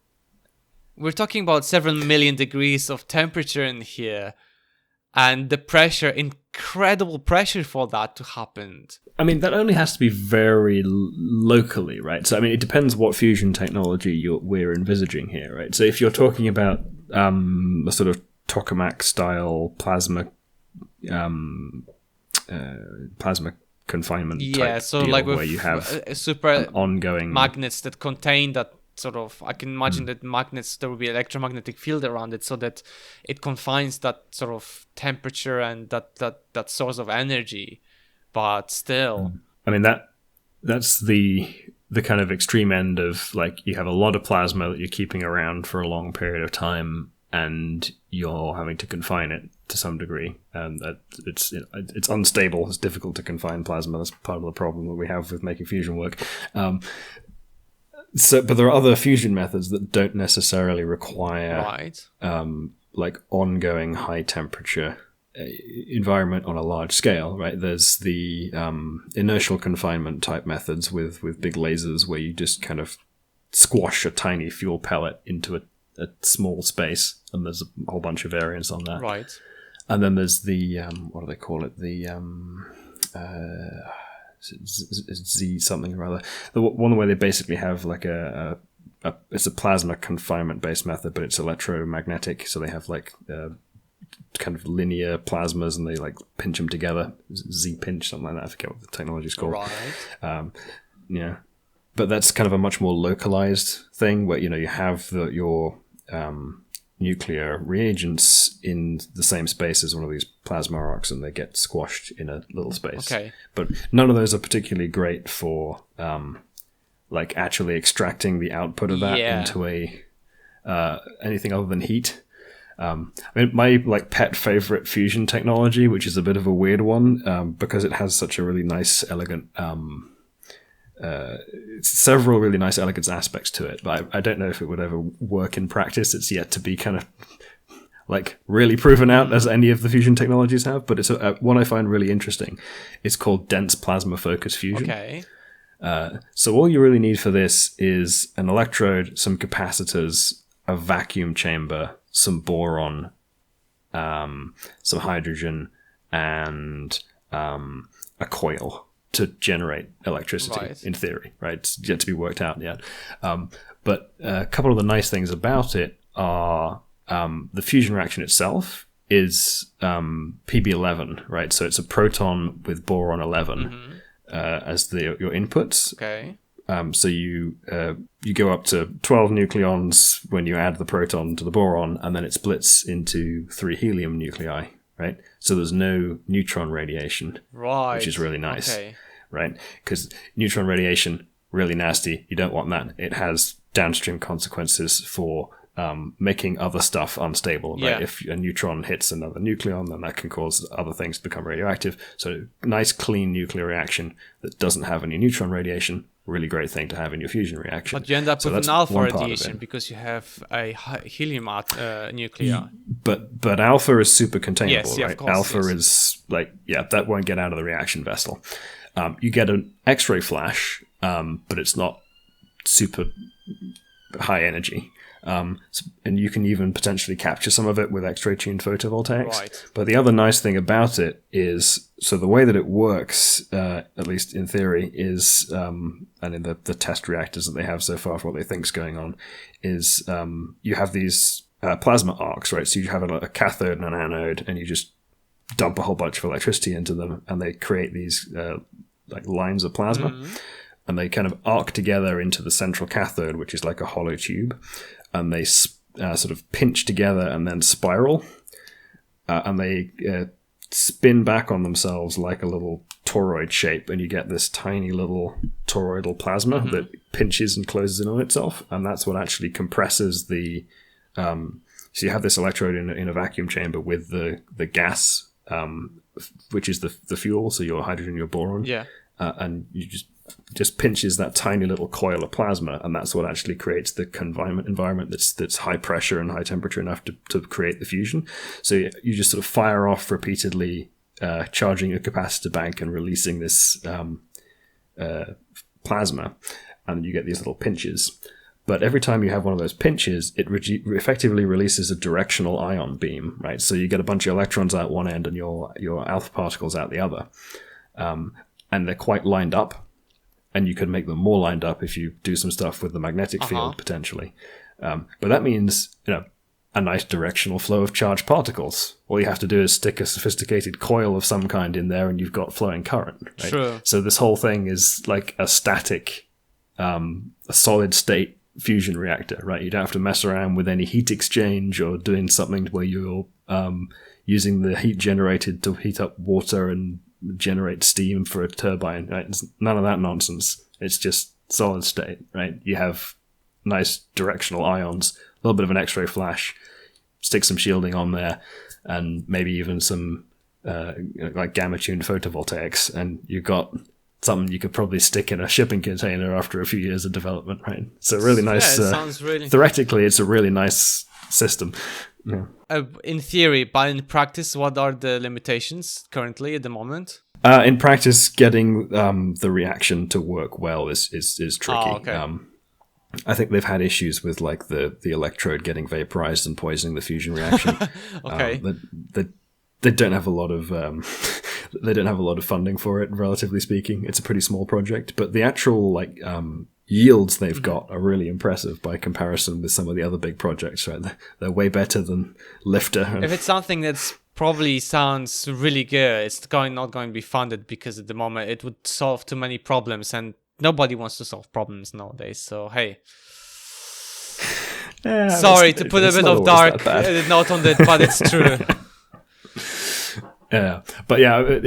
we're talking about several million degrees of temperature in here, and the pressure, incredible pressure for that to happen. I mean, that only has to be very locally, right? So, I mean, it depends what fusion technology we're envisaging here, right? So, if you're talking about a sort of tokamak-style plasma confinement type so deal like with where you have super ongoing magnets that contain that sort of, I can imagine that magnets, there will be electromagnetic field around it so that it confines that sort of temperature and that source of energy. But still, I mean that's the kind of extreme end of like you have a lot of plasma that you're keeping around for a long period of time, and you're having to confine it to some degree, and that it's unstable. It's difficult to confine plasma. That's part of the problem that we have with making fusion work. But there are other fusion methods that don't necessarily require like ongoing high temperature environment on a large scale, right? There's the inertial confinement type methods with big lasers where you just kind of squash a tiny fuel pellet into a small space, and there's a whole bunch of variants on that. Right. And then there's the what do they call it? The Z something or other. The one where they basically have like it's a plasma confinement based method, but it's electromagnetic. So they have like kind of linear plasmas, and they like pinch them together. Z pinch, something like that. I forget what the technology is called. Right. Yeah, but that's kind of a much more localized thing where you have your nuclear reagents in the same space as one of these plasma arcs, and they get squashed in a little space. Okay. But none of those are particularly great for like actually extracting the output of that into anything other than heat. I mean, my like pet favorite fusion technology, which is a bit of a weird one, because it has such a really nice, elegant, several really nice, elegant aspects to it. But I don't know if it would ever work in practice. It's yet to be kind of like really proven out as any of the fusion technologies have. But it's one I find really interesting. It's called dense plasma focus fusion. Okay. So all you really need for this is an electrode, some capacitors, a vacuum chamber, some boron, some hydrogen, and a coil to generate electricity, in theory, right? It's yet to be worked out yet. But a couple of the nice things about it are the fusion reaction itself is PB11, right? So it's a proton with boron 11 as your inputs. Okay. So you go up to 12 nucleons when you add the proton to the boron, and then it splits into 3 helium nuclei, right? So there's no neutron radiation, which is really nice, right? Because neutron radiation, really nasty. You don't want that. It has downstream consequences for making other stuff unstable. Right? Yeah. If a neutron hits another nucleon, then that can cause other things to become radioactive. So nice, clean nuclear reaction that doesn't have any neutron radiation. Really great thing to have in your fusion reaction. But you end up with that's an alpha one part of radiation it. because you have a helium nuclear. But alpha is super containable, Yes, yeah, right? of course, Alpha is like, that won't get out of the reaction vessel. You get an X-ray flash, but it's not super high energy. And you can even potentially capture some of it with X-ray tuned photovoltaics. Right. But the other nice thing about it is, so the way that it works, at least in theory, is, and in the test reactors that they have so far for what they think's going on, is you have these plasma arcs, right? So you have a cathode and an anode, and you just dump a whole bunch of electricity into them, and they create these like lines of plasma. Mm-hmm. And they kind of arc together into the central cathode, which is like a hollow tube. And they sort of pinch together and then spiral. And they spin back on themselves like a little toroid shape. And you get this tiny little toroidal plasma that pinches and closes in on itself. And that's what actually compresses the... so you have this electrode in a vacuum chamber with the gas, which is the fuel, so your hydrogen, your boron. Yeah. And you just pinches that tiny little coil of plasma, and that's what actually creates the confinement environment that's high pressure and high temperature enough to create the fusion. So you just sort of fire off repeatedly, charging your capacitor bank and releasing this plasma, and you get these little pinches. But every time you have one of those pinches, it effectively releases a directional ion beam, right? So you get a bunch of electrons out one end and your alpha particles out the other. And they're quite lined up, and you could make them more lined up if you do some stuff with the magnetic field, potentially. But that means, a nice directional flow of charged particles. All you have to do is stick a sophisticated coil of some kind in there, and you've got flowing current. Right? True. So this whole thing is like a static, a solid-state fusion reactor, right? You don't have to mess around with any heat exchange or doing something where you're using the heat generated to heat up water and generate steam for a turbine, right? It's none of that nonsense. It's just solid state, right? You have nice directional ions, a little bit of an X-ray flash, stick some shielding on there, and maybe even some like gamma-tuned photovoltaics, and you've got something you could probably stick in a shipping container after a few years of development, right? So really nice. Yeah, it sounds really... Theoretically, it's a really nice system. Yeah. In theory, but in practice, what are the limitations currently at the moment? In practice, getting the reaction to work well is tricky. Oh, okay. I think they've had issues with like the electrode getting vaporized and poisoning the fusion reaction. Okay. They don't have a lot of they don't have a lot of funding for it, relatively speaking. It's a pretty small project, but the actual like yields they've got are really impressive by comparison with some of the other big projects. Right, they're way better than Lifter. If it's something that's probably sounds really good, it's not going to be funded because at the moment it would solve too many problems, and nobody wants to solve problems nowadays. So hey. Yeah, sorry to put a bit of dark note on that, but it's true. Yeah, but yeah,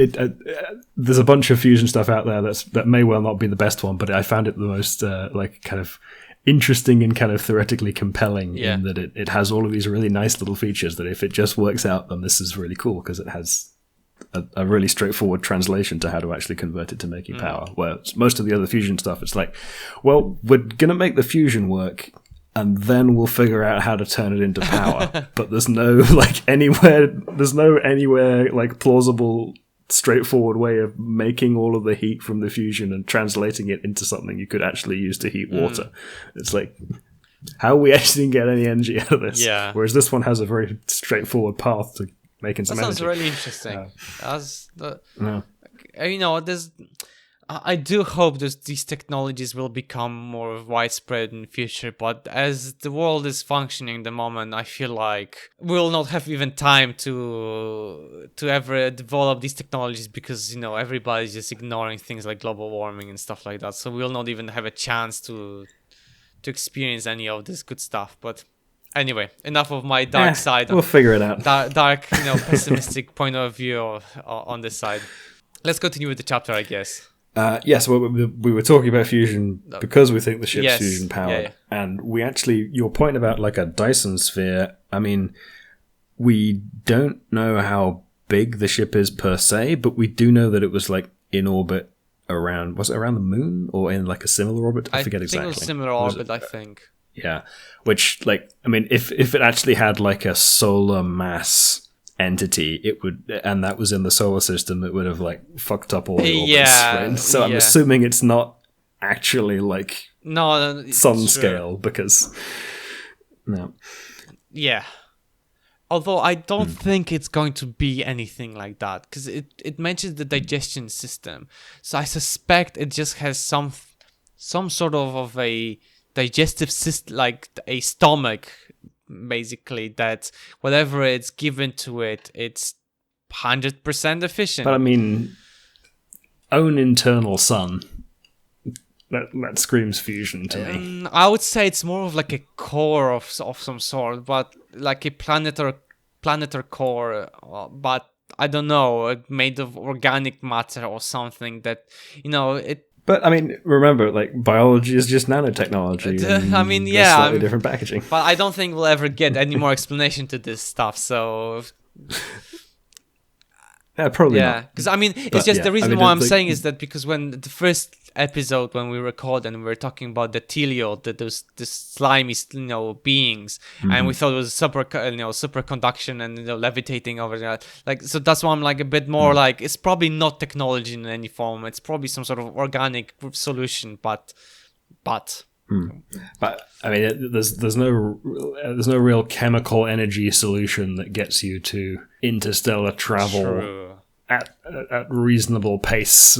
there's a bunch of fusion stuff out there that may well not be the best one, but I found it the most like kind of interesting and kind of theoretically compelling in that it has all of these really nice little features that if it just works out, then this is really cool because it has a really straightforward translation to how to actually convert it to making power. Where most of the other fusion stuff, it's like, well, we're gonna make the fusion work, and then we'll figure out how to turn it into power. But there's no anywhere like plausible, straightforward way of making all of the heat from the fusion and translating it into something you could actually use to heat water. It's like, how are we actually get any energy out of this? Yeah. Whereas this one has a very straightforward path to making some energy. That sounds really interesting. I do hope that these technologies will become more widespread in the future, but as the world is functioning at the moment, I feel like we'll not have even time to ever develop these technologies because, everybody's just ignoring things like global warming and stuff like that. So we'll not even have a chance to experience any of this good stuff. But anyway, enough of my dark side. We'll figure it out. Dark, pessimistic point of view on this side. Let's continue with the chapter, I guess. Yes, well, we were talking about fusion because we think the ship's fusion powered. Yeah. And we actually, your point about like a Dyson sphere, I mean, we don't know how big the ship is per se, but we do know that it was like in orbit around, was it around the moon or in like a similar orbit? I forget exactly. I think it was similar orbit, I think. Yeah, which like, I mean, if it actually had like a solar mass entity, it would, and that was in the solar system, it would have like fucked up all the orbits. Right? So I'm assuming it's not actually like sun scale because although I don't think it's going to be anything like that, because it mentions the digestion system, so I suspect it just has some sort of a digestive system, like a stomach, basically, that whatever it's given to it, it's 100% efficient. But I mean, own internal sun, that screams fusion to me. I would say it's more of like a core of some sort, but like a planetar core, but I don't know, made of organic matter or something that, it. But I mean, remember, like, biology is just nanotechnology. I mean, slightly different packaging. But I don't think we'll ever get any more explanation to this stuff. So yeah, probably not. Because I mean, it's just the reason why I'm saying is that because when the first episode when we recorded and we were talking about the telio, those slimy beings, and we thought it was superconduction and levitating over there, like, so that's why I'm like a bit more like it's probably not technology in any form, it's probably some sort of organic solution, but I mean, there's no real chemical energy solution that gets you to interstellar travel at reasonable pace,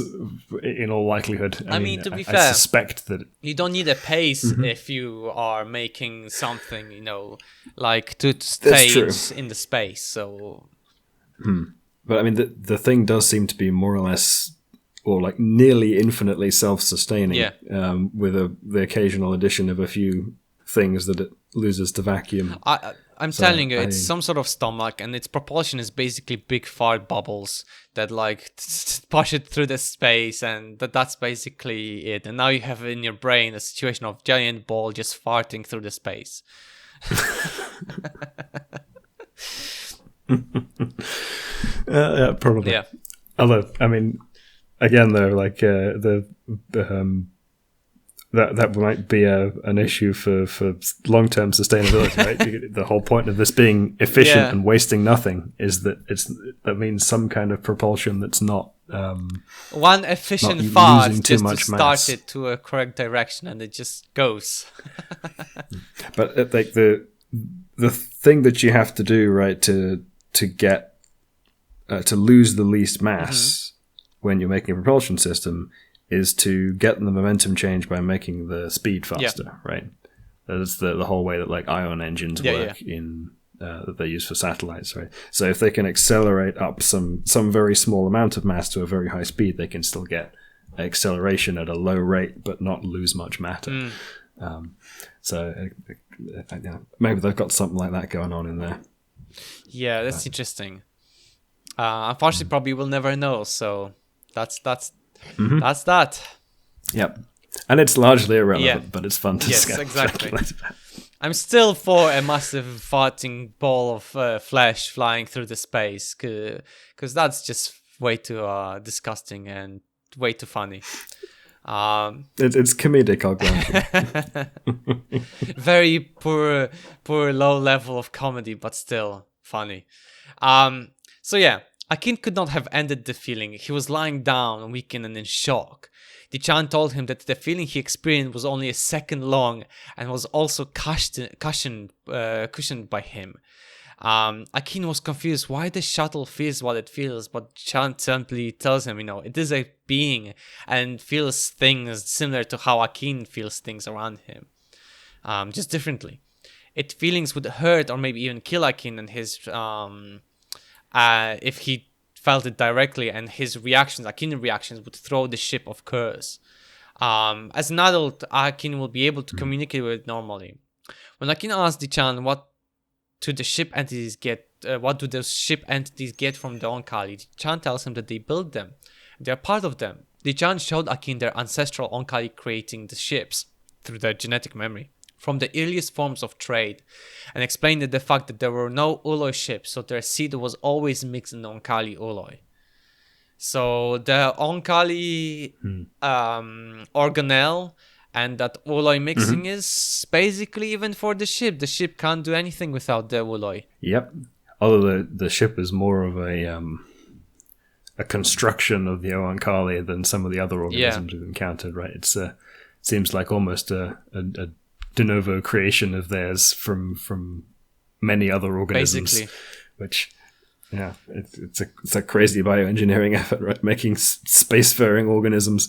in all likelihood. I mean, to be fair, I suspect that you don't need a pace if you are making something, like to stay in the space. So, but I mean, the thing does seem to be more or less, or like nearly infinitely self-sustaining. With the occasional addition of a few things that it loses to vacuum. I'm telling you, it's some sort of stomach, and its propulsion is basically big fart bubbles that like push it through the space, and that's basically it. And now you have in your brain a situation of giant ball just farting through the space. Yeah, probably. Yeah. Although, I mean, again, though, like that might be an issue for long-term sustainability, right? The whole point of this being efficient and wasting nothing is that that means some kind of propulsion that's not one efficient fart just to start it to a correct direction, and it just goes. But like the thing that you have to do, right, to get to lose the least mass when you're making a propulsion system is to get the momentum change by making the speed faster, right? That's the whole way that like ion engines work in that they use for satellites, right? So if they can accelerate up some very small amount of mass to a very high speed, they can still get acceleration at a low rate but not lose much matter. So maybe they've got something like that going on in there. Yeah, that's interesting. Unfortunately, probably we'll never know. So that's that. Yep. And it's largely irrelevant, but it's fun to exactly. I'm still for a massive farting ball of flesh flying through the space, because that's just way too disgusting and way too funny. It's comedic, I'll grant you. Very poor low level of comedy, but still funny. So yeah, Akin could not have ended the feeling. He was lying down, weakened and in shock. The Chan told him that the feeling he experienced was only a second long and was also cushioned by him. Akin was confused why the shuttle feels what it feels, but Chan simply tells him, it is a being and feels things similar to how Akin feels things around him, just differently. Its feelings would hurt or maybe even kill Akin and his if he felt it directly, and his reactions, Akin's reactions, would throw the ship off course. As an adult, Akin will be able to communicate with it normally. When Akin asks the Chan what do those ship entities get from the Oankali, the Chan tells him that they build them. They are part of them. The giants showed Akin their ancestral Oankali creating the ships through their genetic memory from the earliest forms of trade, and explained that the fact that there were no ooloi ships, so their seed was always mixed in the Oankali ooloi. So the Oankali organelle and that ooloi mixing is basically even for the ship. The ship can't do anything without the ooloi. Yep. Although the ship is more of a construction of the Oankali than some of the other organisms we've encountered, right? It's seems like almost a de novo creation of theirs from many other organisms, basically. Which, yeah, it's a crazy bioengineering effort, right? Making spacefaring organisms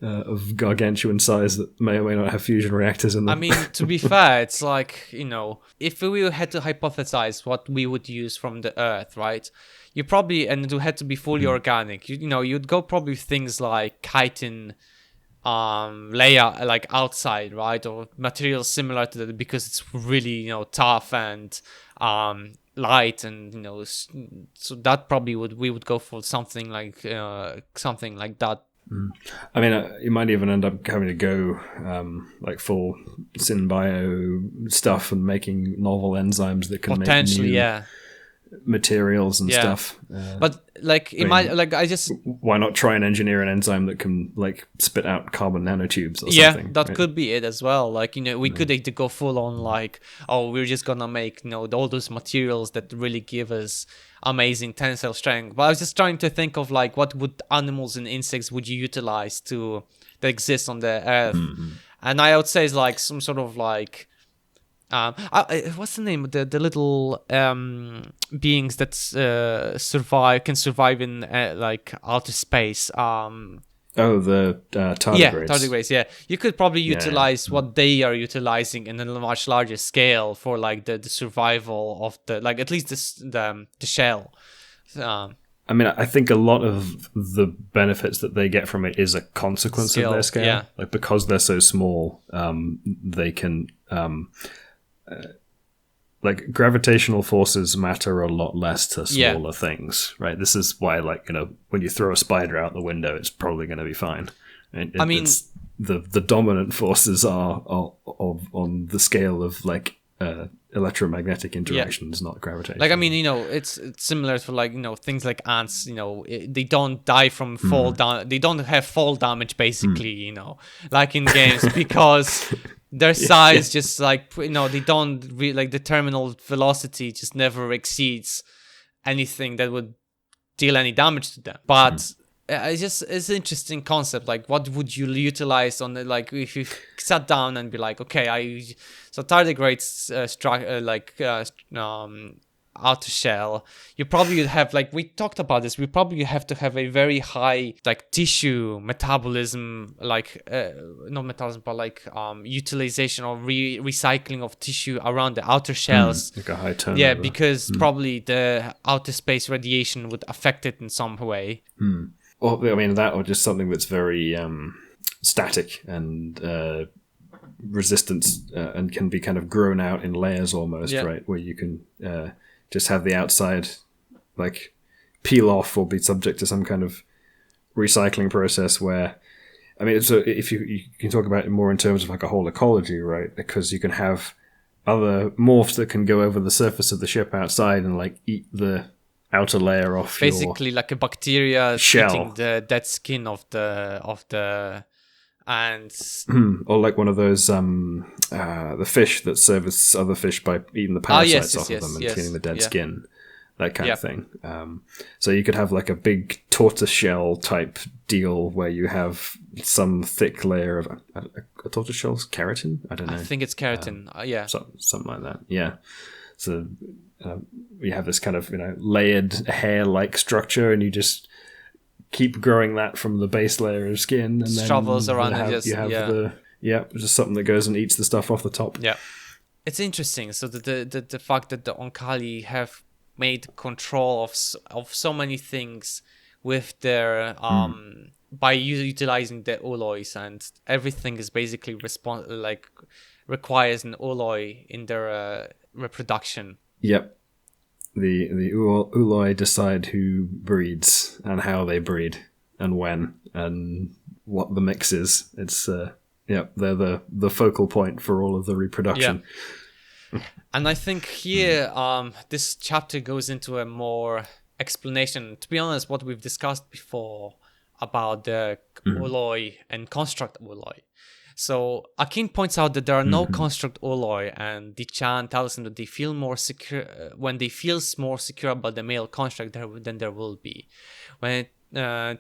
of gargantuan size that may or may not have fusion reactors in them. I mean, to be fair, it's like, if we had to hypothesize what we would use from the Earth, right? You probably, and it had to be fully organic. You'd go probably things like chitin layer, like outside, right, or materials similar to that, because it's really tough and light, and so that probably we would go for something like that. I mean, you might even end up having to go like full synbio stuff and making novel enzymes that can potentially make new materials and stuff. But why not try and engineer an enzyme that can like spit out carbon nanotubes or something? Yeah, that could be it as well. Like, we could either go full on like, we're just gonna make all those materials that really give us amazing tensile strength. But I was just trying to think of like, what would animals and insects would you utilize that exist on the Earth? And I would say it's like some sort of like what's the name? The little beings that can survive in like outer space. The tardigrades. Yeah, tardigrades. Yeah, you could probably utilize what they are utilizing in a much larger scale for like the survival of the, like, at least the shell. I mean, I think a lot of the benefits that they get from it is a consequence of their scale. Yeah. Like, because they're so small, they can like gravitational forces matter a lot less to smaller things, right? This is why, like, when you throw a spider out the window, it's probably going to be fine. I mean, the dominant forces are on the scale of like electromagnetic interactions, not gravitation. Like, I mean, it's similar to like, things like ants. They don't die from fall down. They don't have fall damage, basically. Like in games, because their size just like, they don't like, the terminal velocity just never exceeds anything that would deal any damage to them. But it's an interesting concept. Like, what would you utilize on the, like, if you sat down and be like, okay, so tardigrades outer shell, you probably would have, like we talked about this, we probably have to have a very high like tissue metabolism, like not metabolism, but like utilization or recycling of tissue around the outer shells, like a high turnover. Yeah, because probably the outer space radiation would affect it in some way. Well, I mean, that, or just something that's very static and resistant and can be kind of grown out in layers almost, right? Where you can just have the outside like peel off or be subject to some kind of recycling process where, I mean, so if you can talk about it more in terms of like a whole ecology, right? Because you can have other morphs that can go over the surface of the ship outside and like eat the outer layer off, basically like a bacteria shell, eating the dead skin of the and or like one of those the fish that service other fish by eating the parasites off of them and cleaning the dead skin, that kind of thing. So you could have like a big tortoise shell type deal where you have some thick layer of a tortoise shell's keratin. I don't know. I think it's keratin. Something like that. Yeah. So you have this kind of layered hair-like structure, and you just keep growing that from the base layer of skin, and then travels around just something that goes and eats the stuff off the top. Yeah, it's interesting. So the fact that the Oankali have made control of so many things with their by utilizing the oolois, and everything is basically requires an ooloi in their reproduction. Yep. The ooloi decide who breeds and how they breed and when, and what the mix is. It's they're the focal point for all of the reproduction. Yeah. And I think here this chapter goes into a more explanation. To be honest, what we've discussed before about the ooloi and construct ooloi. So Akin points out that there are no construct ooloi, and Dichan tells him that they feel more secure when they feel more secure about the male construct than there will be. When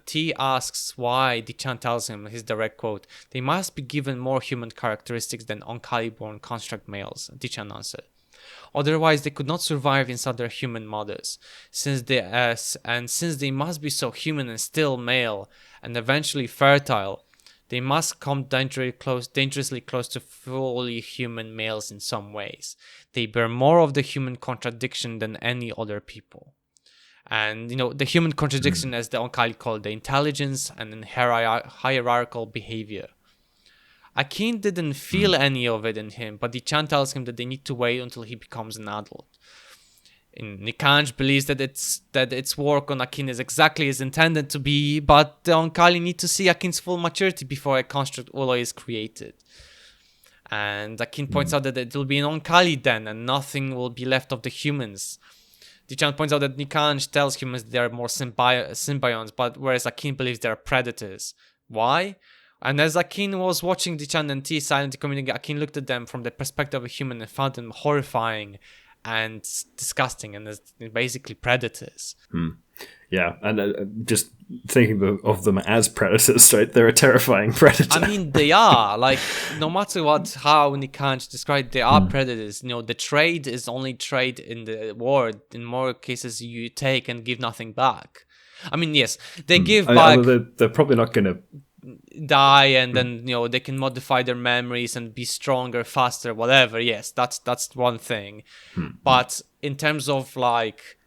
T asks why, Dichan tells him, his direct quote, "They must be given more human characteristics than Oankali-born construct males," Dichan answered. "Otherwise, they could not survive inside their human mothers. Since they must be so human and still male, and eventually fertile, they must come dangerously close to fully human males in some ways. They bear more of the human contradiction than any other people." And, the human contradiction, as the Oankali call it, the intelligence and hierarchical behavior. Akin didn't feel any of it in him, but Dichan tells him that they need to wait until he becomes an adult. Nikanj believes that its work on Akin is exactly as intended to be, but the Oankali need to see Akin's full maturity before a construct ooloi is created. And Akin points out that it will be an Oankali then, and nothing will be left of the humans. Dichan points out that Nikanj tells humans they are more symbionts, but whereas Akin believes they are predators. Why? And as Akin was watching Dichan and T silently communicate, Akin looked at them from the perspective of a human and found them horrifying and disgusting, and as basically predators. Yeah, and just thinking of them as predators, right? They're a terrifying predator. I mean, they are. Like, no matter how Nikanj described, they are predators. The trade is only trade in the war. In more cases, you take and give nothing back. I mean, yes, they give back. They're probably not going to die, and then they can modify their memories and be stronger, faster, whatever. Yes, that's one thing. But in terms of like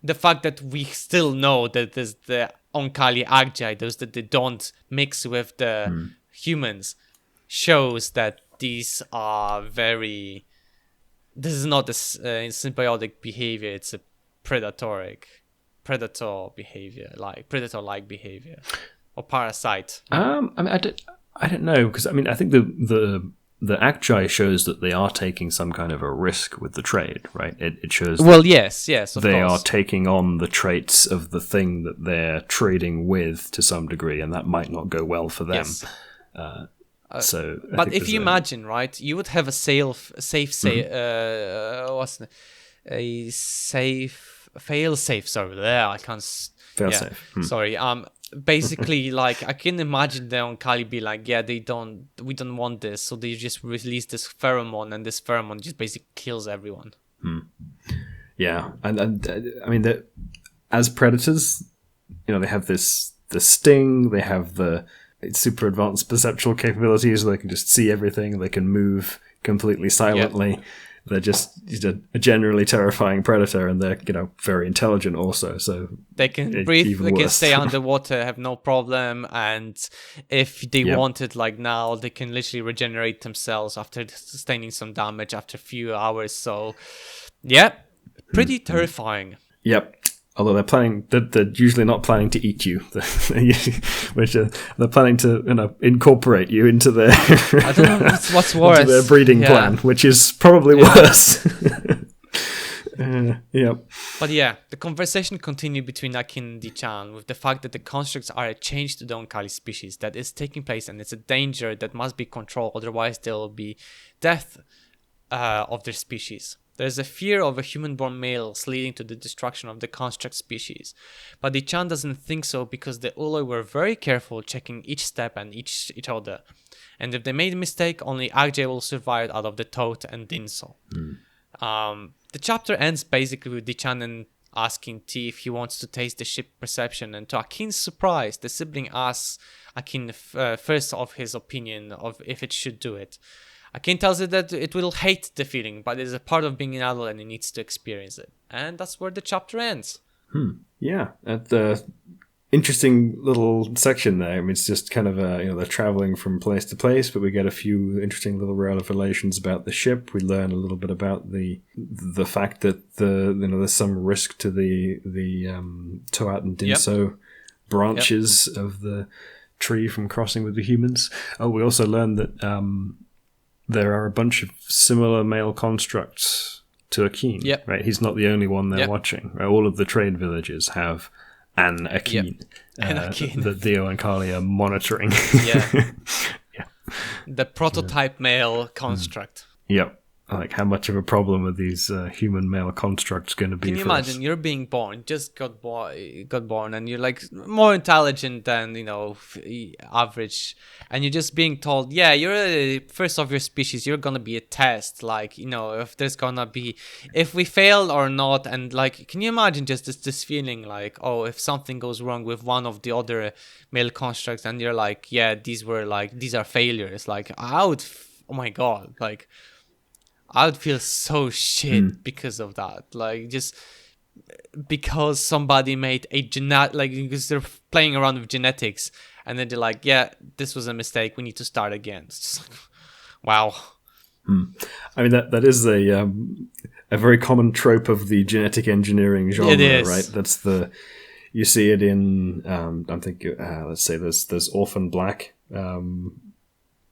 the fact that we still know that there's the Oankali Agi, those that they don't mix with the humans, shows that these are this is not a symbiotic behavior, it's a predator behavior, like predator-like behavior. Or parasite? I mean, I don't know, because I mean, I think the Akjai shows that they are taking some kind of a risk with the trade, right? It shows. Well, yes, of they course. are taking on the traits of the thing that they're trading with to some degree, and that might not go well for them. Yes. But if you imagine, right, you would have a fail-safe. Sorry, there I can't. Fail-safe. Sorry. Basically, like, I can imagine the Oankali be like, yeah, we don't want this, so they just release this pheromone, and this pheromone just basically kills everyone. Yeah, and I mean, as predators, they have the sting, they have the super advanced perceptual capabilities, so they can just see everything, they can move completely silently. Yep. They're just a generally terrifying predator, and they're very intelligent also. So they can breathe, they can stay underwater, have no problem, and if they wanted, like now, they can literally regenerate themselves after sustaining some damage after a few hours. So, pretty terrifying. Yep. Although they're usually not planning to eat you, they're planning to incorporate you into their. I don't know what's worse. Into their breeding plan, which is probably worse. But the conversation continued between Akin and Dichan with the fact that the constructs are a change to the Oankali species that is taking place, and it's a danger that must be controlled. Otherwise, there will be death of their species. There's a fear of a human-born males leading to the destruction of the construct species. But Dichan doesn't think so because the ooloi were very careful checking each step and each other. And if they made a mistake, only Agi will survive out of the Tate and Dinsel. The chapter ends basically with Dichan and asking T if he wants to taste the ship perception. And to Akin's surprise, the sibling asks Akin first of his opinion of if it should do it. Akin tells it that it will hate the feeling, but it is a part of being an adult and it needs to experience it. And that's where the chapter ends. Yeah, interesting little section there. I mean, it's just kind of they're traveling from place to place, but we get a few interesting little revelations about the ship. We learn a little bit about the fact that there's some risk to the Toat and Dinso branches of the tree from crossing with the humans. Oh, we also learned that there are a bunch of similar male constructs to Akin. Yep. Right, he's not the only one they're watching. Right? All of the trade villages have an Akin, that the Oankali are monitoring. Yeah. The prototype male construct. Yep. Like, how much of a problem are these human male constructs going to be? Can you for imagine? us? You're being born, just got born, and you're like more intelligent than average, and you're just being told, yeah, you're first of your species. You're gonna be a test, like if there's gonna be, if we fail or not, and like, can you imagine just this feeling like, oh, if something goes wrong with one of the other male constructs, and you're like, yeah, these are failures. Like, oh my god, like. I would feel so shit because of that. Like, just because somebody made a because they're playing around with genetics, and then they're like, yeah, this was a mistake. We need to start again. It's just like, wow. I mean, that is a very common trope of the genetic engineering genre, It is. right? That's you see it in I'm thinking, let's say there's Orphan Black,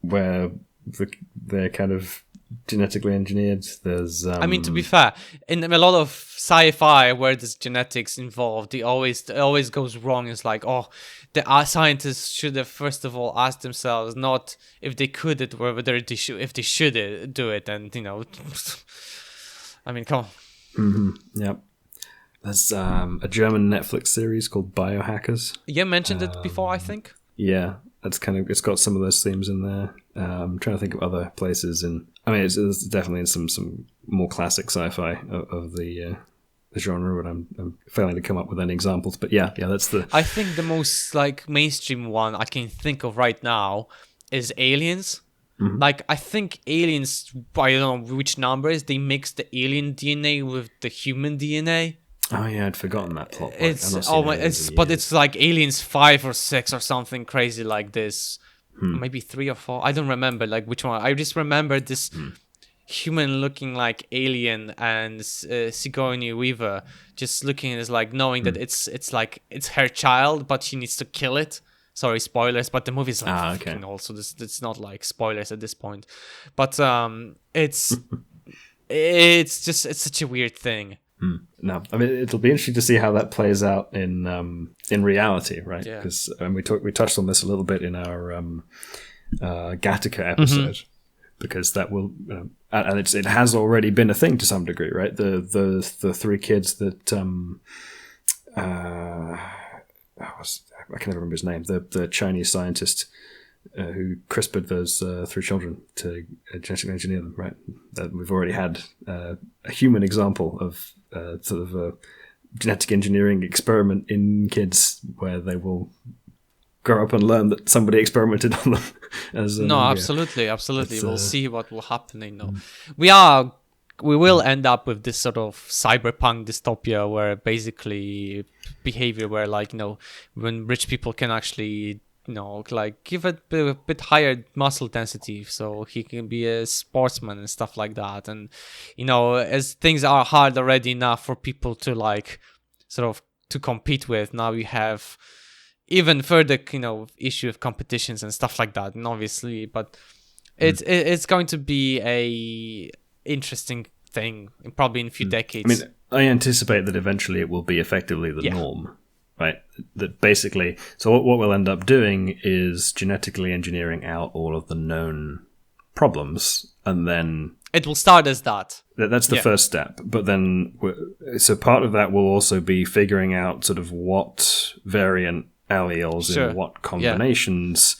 where they're kind of genetically engineered. There's I mean, to be fair, in a lot of sci-fi where there's genetics involved, it always goes wrong. It's like, oh, the scientists should have first of all asked themselves not if they could it, or whether they should, if they should do it. And I mean, come on. Mm-hmm. Yep. There's a German Netflix series called Biohackers. You mentioned it before, I think. Yeah, it's got some of those themes in there. I'm trying to think of other places it's definitely in some more classic sci-fi of the genre, but I'm failing to come up with any examples. But yeah, that's the. I think the most like mainstream one I can think of right now is Aliens. Mm-hmm. Like, I think Aliens, I don't know which numbers, they mix the alien DNA with the human DNA. Oh yeah, I'd forgotten that plot. It's like Aliens 5 or 6 or something crazy like this. Maybe 3 or 4. I don't remember like which one. I just remember this human-looking like alien and Sigourney Weaver just looking at it, like knowing that it's like it's her child, but she needs to kill it. Sorry, spoilers, but the movie's like fucking old, so it's not like spoilers at this point. But it's such a weird thing. No, I mean, it'll be interesting to see how that plays out in reality, right? Because we touched on this a little bit in our Gattaca episode, because that will, and it has already been a thing to some degree, right? The 3 kids that I can never remember his name. The Chinese scientist who CRISPR'd those 3 children to genetically engineer them, right? That we've already had a human example of sort of a genetic engineering experiment in kids where they will grow up and learn that somebody experimented on them. Absolutely. We'll see what will happen. We will end up with this sort of cyberpunk dystopia where basically behavior where when rich people can actually give it a bit higher muscle density so he can be a sportsman and stuff like that. And as things are hard already enough for people to sort of to compete with, now we have even further issue of competitions and stuff like that. And obviously, but it's going to be a interesting thing probably in a few decades. I mean, I anticipate that eventually it will be effectively the norm. Right, that basically, so what we'll end up doing is genetically engineering out all of the known problems, and then it will start as that. That's the first step. But then, so part of that will also be figuring out sort of what variant alleles in what combinations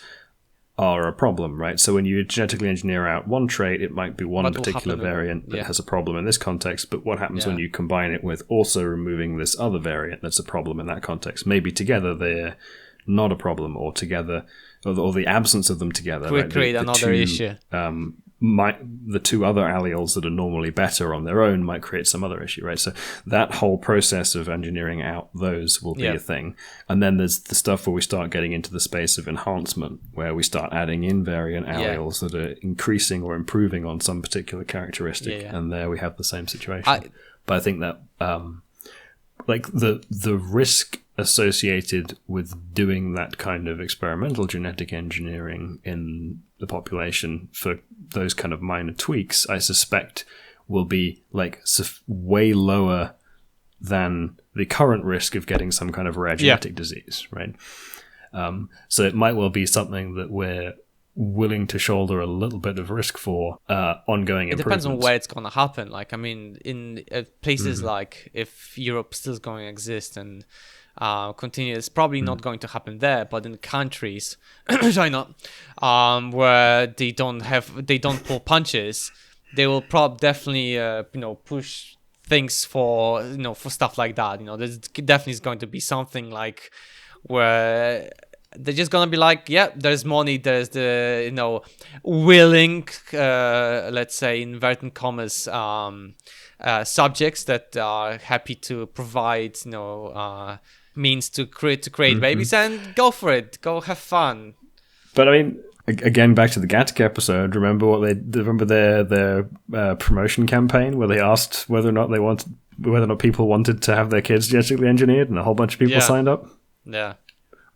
are a problem, right? So when you genetically engineer out one trait, it might be one particular variant that has a problem in this context, but what happens when you combine it with also removing this other variant that's a problem in that context? Maybe together they're not a problem, or together, or the absence of them together could create another issue. The 2 other alleles that are normally better on their own might create some other issue, right? So that whole process of engineering out those will be a thing. And then there's the stuff where we start getting into the space of enhancement, where we start adding in variant alleles that are increasing or improving on some particular characteristic. And there we have the same situation. But I think that the risk associated with doing that kind of experimental genetic engineering in the population for those kind of minor tweaks, I suspect will be like way lower than the current risk of getting some kind of rare genetic disease, right? So it might well be something that we're willing to shoulder a little bit of risk for ongoing improvements. It depends on where it's going to happen. Like, I mean, in places like if Europe still going to exist and continue, it's probably not going to happen there. But in countries, China, where they don't pull punches, they will definitely push things for for stuff like that. There's definitely is going to be something like where they're just gonna be like, yeah, there's money, there's the willing, let's say inverted commas, subjects that are happy to provide means to create babies, and go for it, go have fun. But I mean, again, back to the Gattaca episode. Remember their promotion campaign where they asked whether or not people wanted to have their kids genetically engineered, and a whole bunch of people signed up. Yeah.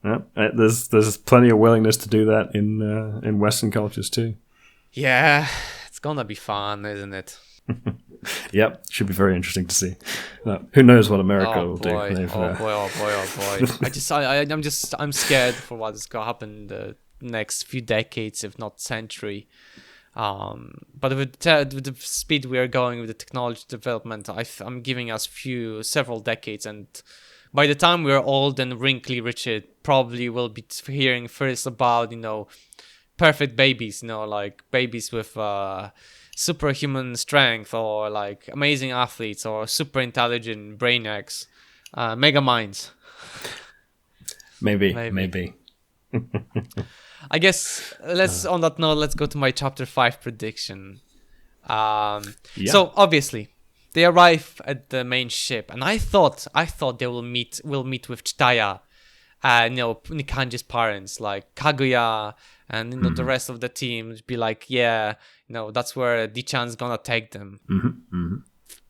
Yeah, there's plenty of willingness to do that in Western cultures too. Yeah, it's gonna be fun, isn't it? Yep, should be very interesting to see. Who knows what America will do? Oh boy! I'm scared for what's gonna happen in the next few decades, if not century. But with the speed we are going with the technology development, I'm giving us several decades, and by the time we're old and wrinkly, Richard probably will be hearing first about perfect babies, like babies with superhuman strength, or like amazing athletes, or super intelligent brainiacs, mega minds. Maybe. I guess on that note, let's go to my chapter 5 prediction. So obviously they arrive at the main ship, and I thought they will meet with Chkahichdahk, Nikanji's parents, like Kaguya, and the rest of the team would be like, that's where Dichan's gonna take them.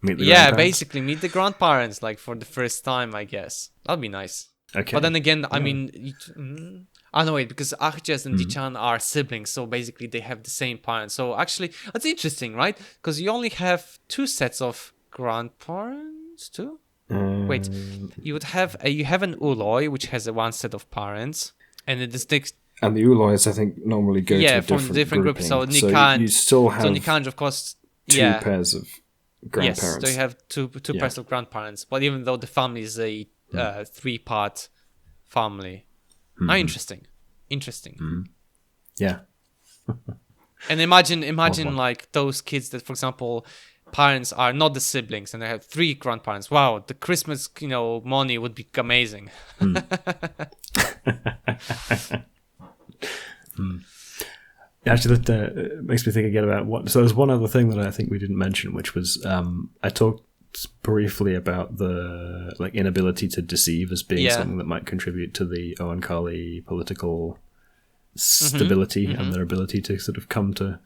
Basically meet the grandparents, like for the first time, I guess. That'd be nice. Okay. But then again, I mean, because Achjas and Dichan are siblings, so basically they have the same parents. So actually, that's interesting, right? Because you only have 2 sets of grandparents, too? Wait, you have an ooloi, which has one set of parents, and it distinct. And the oolois, I think, normally go to a different group. So Nikan, you still have Nikanj, of course, 2 pairs of grandparents. Yes, so you have two pairs of grandparents. But even though the family is a 3-part family. Interesting. Yeah. And imagine like those kids that, for example, parents are not the siblings and they have 3 grandparents. Wow, the Christmas money would be amazing. Actually, that makes me think again about so there's one other thing that I think we didn't mention, which was I talked briefly about the inability to deceive as being something that might contribute to the Oankali political stability and their ability to sort of come to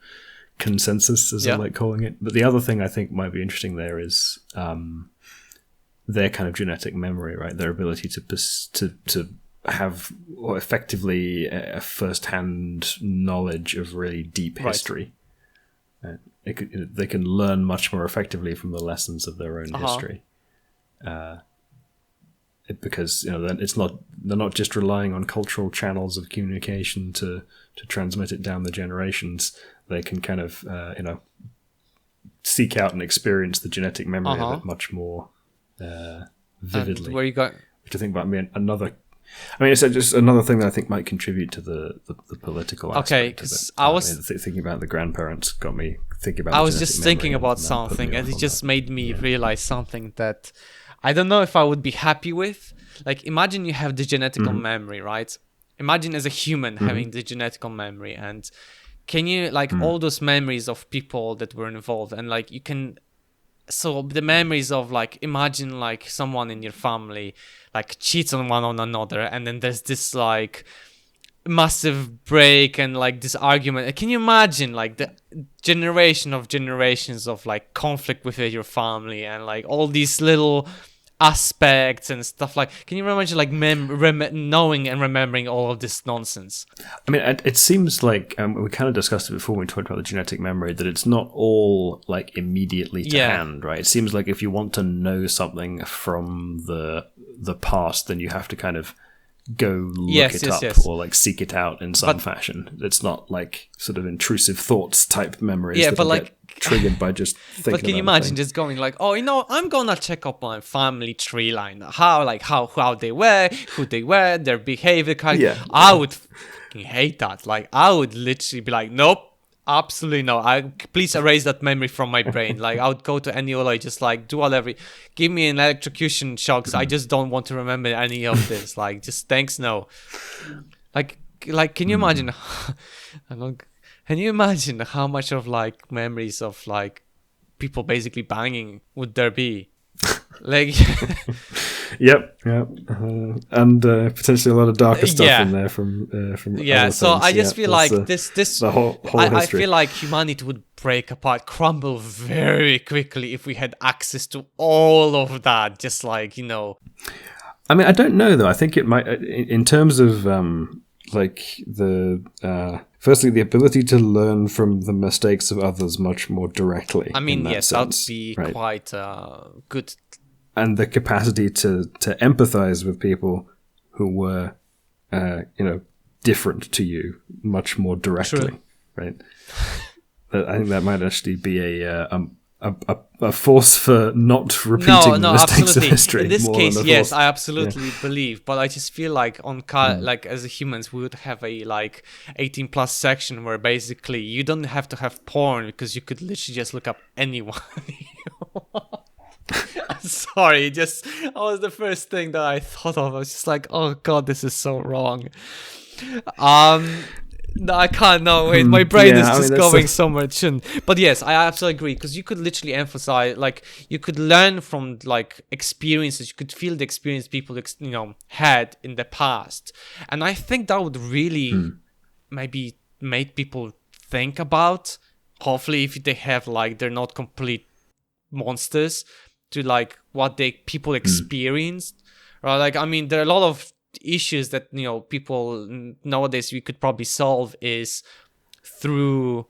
consensus, as I like calling it. But the other thing I think might be interesting there is their kind of genetic memory, right? Their ability to have effectively a first-hand knowledge of really deep history. They can learn much more effectively from the lessons of their own history, because they're not just relying on cultural channels of communication to transmit it down the generations. They can kind of seek out and experience the genetic memory of it much more vividly. Where you got? Which I think about it's just another thing that I think might contribute to the political aspect. Okay, because I was thinking about the grandparents got me thinking about. I was just thinking about something, and it just made me realize something that I don't know if I would be happy with. Like, imagine you have the genetical memory, right? Imagine as a human having the genetical memory, and can you all those memories of people that were involved, and you can. So the memories of imagine someone in your family cheats on one on another, and then there's this massive break and this argument. Can you imagine the generations of conflict within your family, and all these little aspects and stuff like. Can you imagine like knowing and remembering all of this nonsense? I mean, it seems like we kind of discussed it before when we talked about the genetic memory, that it's not all like immediately to hand, right? It seems like if you want to know something from the past, then you have to kind of go look it up or like seek it out in some fashion. It's not like sort of intrusive thoughts type memories that like get triggered by just thinking. But can you imagine just going like, oh, I'm gonna check up my family tree line, how they were, who they were, their behavior. I would fucking hate that. Like I would literally be like, nope. Absolutely no. Please erase that memory from my brain. Like I would go to any ooloi, just like do whatever. Give me an electrocution shock. I just don't want to remember any of this. Like just thanks no. Like can you imagine? Can you imagine how much of like memories of like people basically banging would there be? Like Yep. And potentially a lot of darker stuff in there from other so things. I just feel like this the whole I feel like humanity would break apart, crumble very quickly if we had access to all of that. Just like, I mean, I don't know though. I think it might, in terms of like the firstly the ability to learn from the mistakes of others much more directly. I mean, yes, that would be quite good. And the capacity to empathize with people who were, different to you much more directly, right? I think that might actually be a force for not repeating the mistakes absolutely. of history. In this case, yes, I absolutely Yeah. believe. But I just feel like like as humans, we would have a like 18+ section where basically you don't have to have porn because you could literally just look up anyone. Sorry, that was the first thing that I thought of. I was just like, oh god, this is so wrong. No, I can't. No, wait, my brain is just going somewhere it shouldn't. But yes, I absolutely agree, because you could literally emphasize, like, you could learn from like experiences. You could feel the experience people, had in the past, and I think that would really maybe make people think about. Hopefully, if they have like they're not complete monsters, to like what people experienced, right? Like, I mean, there are a lot of issues that people nowadays we could probably solve is through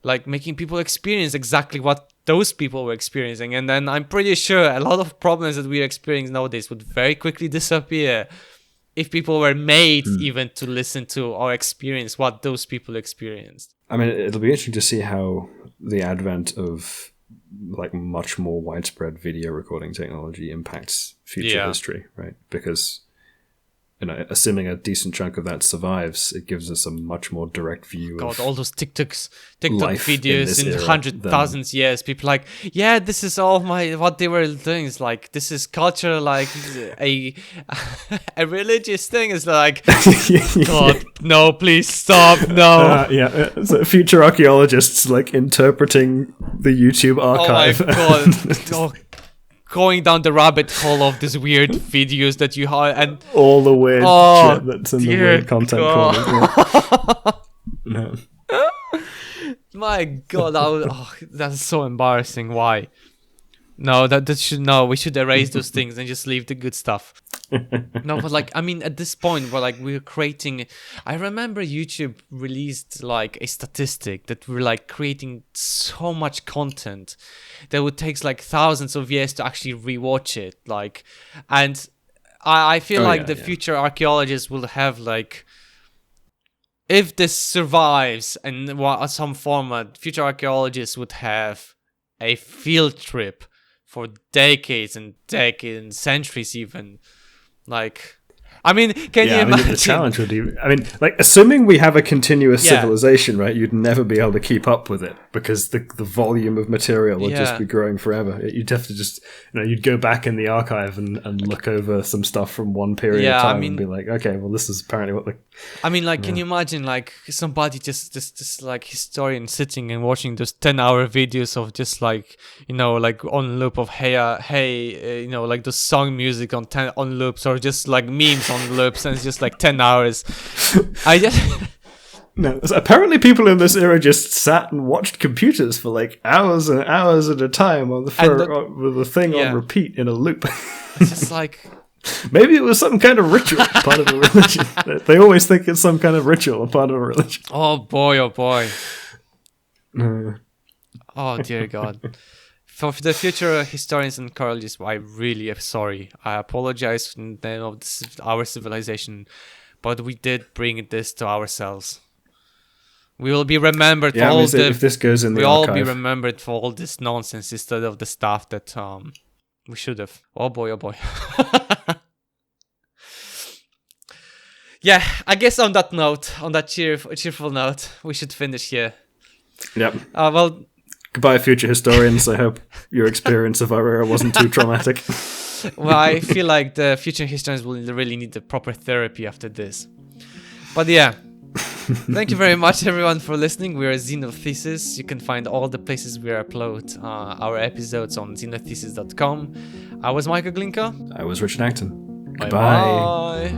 like making people experience exactly what those people were experiencing, and then I'm pretty sure a lot of problems that we're experiencing nowadays would very quickly disappear if people were made even to listen to or experience what those people experienced. I mean, it'll be interesting to see how the advent of like much more widespread video recording technology impacts future history, right? Because assuming a decent chunk of that survives, it gives us a much more direct view of all those TikTok videos in 100,000 years. People like, yeah, this is all what they were doing. Is like, this is culture, like a religious thing. Is like, God, no, please stop, no. So future archaeologists like interpreting the YouTube archive. Oh my God. Going down the rabbit hole of these weird videos that you have, and all the weird shit that's in the weird content corner. No. My God, that's so embarrassing. Why? No, we should erase those things and just leave the good stuff. No, but like, I mean, at this point, we're creating. I remember YouTube released like a statistic that we're like creating so much content that would take like thousands of years to actually rewatch it. Like, and I feel future archaeologists will have like, if this survives and some format, future archaeologists would have a field trip for decades and decades and centuries even. Like, I mean, can you imagine? The challenge would be, like, assuming we have a continuous civilization, right? You'd never be able to keep up with it because the volume of material would just be growing forever. You'd have to just, you'd go back in the archive and look over some stuff from one period of time and be like, okay, well, this is apparently what the... I mean, like, can you imagine, like, somebody just like, historian sitting and watching those 10-hour videos of just, like, like, on loop of, hey, like, the song music on loops, or just, like, memes on loops, and it's just, like, 10 hours. I just... No, apparently people in this era just sat and watched computers for like hours and hours at a time with the thing on repeat in a loop. It's just like... Maybe it was some kind of ritual, part of a religion. They always think it's some kind of ritual, part of a religion. Oh boy, oh boy. Oh dear God. For the future historians and archaeologists, I really am sorry. I apologize in the name of our civilization, but we did bring this to ourselves. We will be remembered for all the... If this goes in the archive. archive. We'll be remembered for all this nonsense instead of the stuff that we should have. Oh boy, oh boy. Yeah, I guess on that note, on that cheerful note, we should finish here. Yep. Well... Goodbye, future historians. I hope your experience of our era wasn't too traumatic. Well, I feel like the future historians will really need the proper therapy after this. But yeah, thank you very much, everyone, for listening. We're Xenothesis. You can find all the places we upload our episodes on xenothesis.com. I was Michael Glinka. I was Richard Acton. Bye. Bye.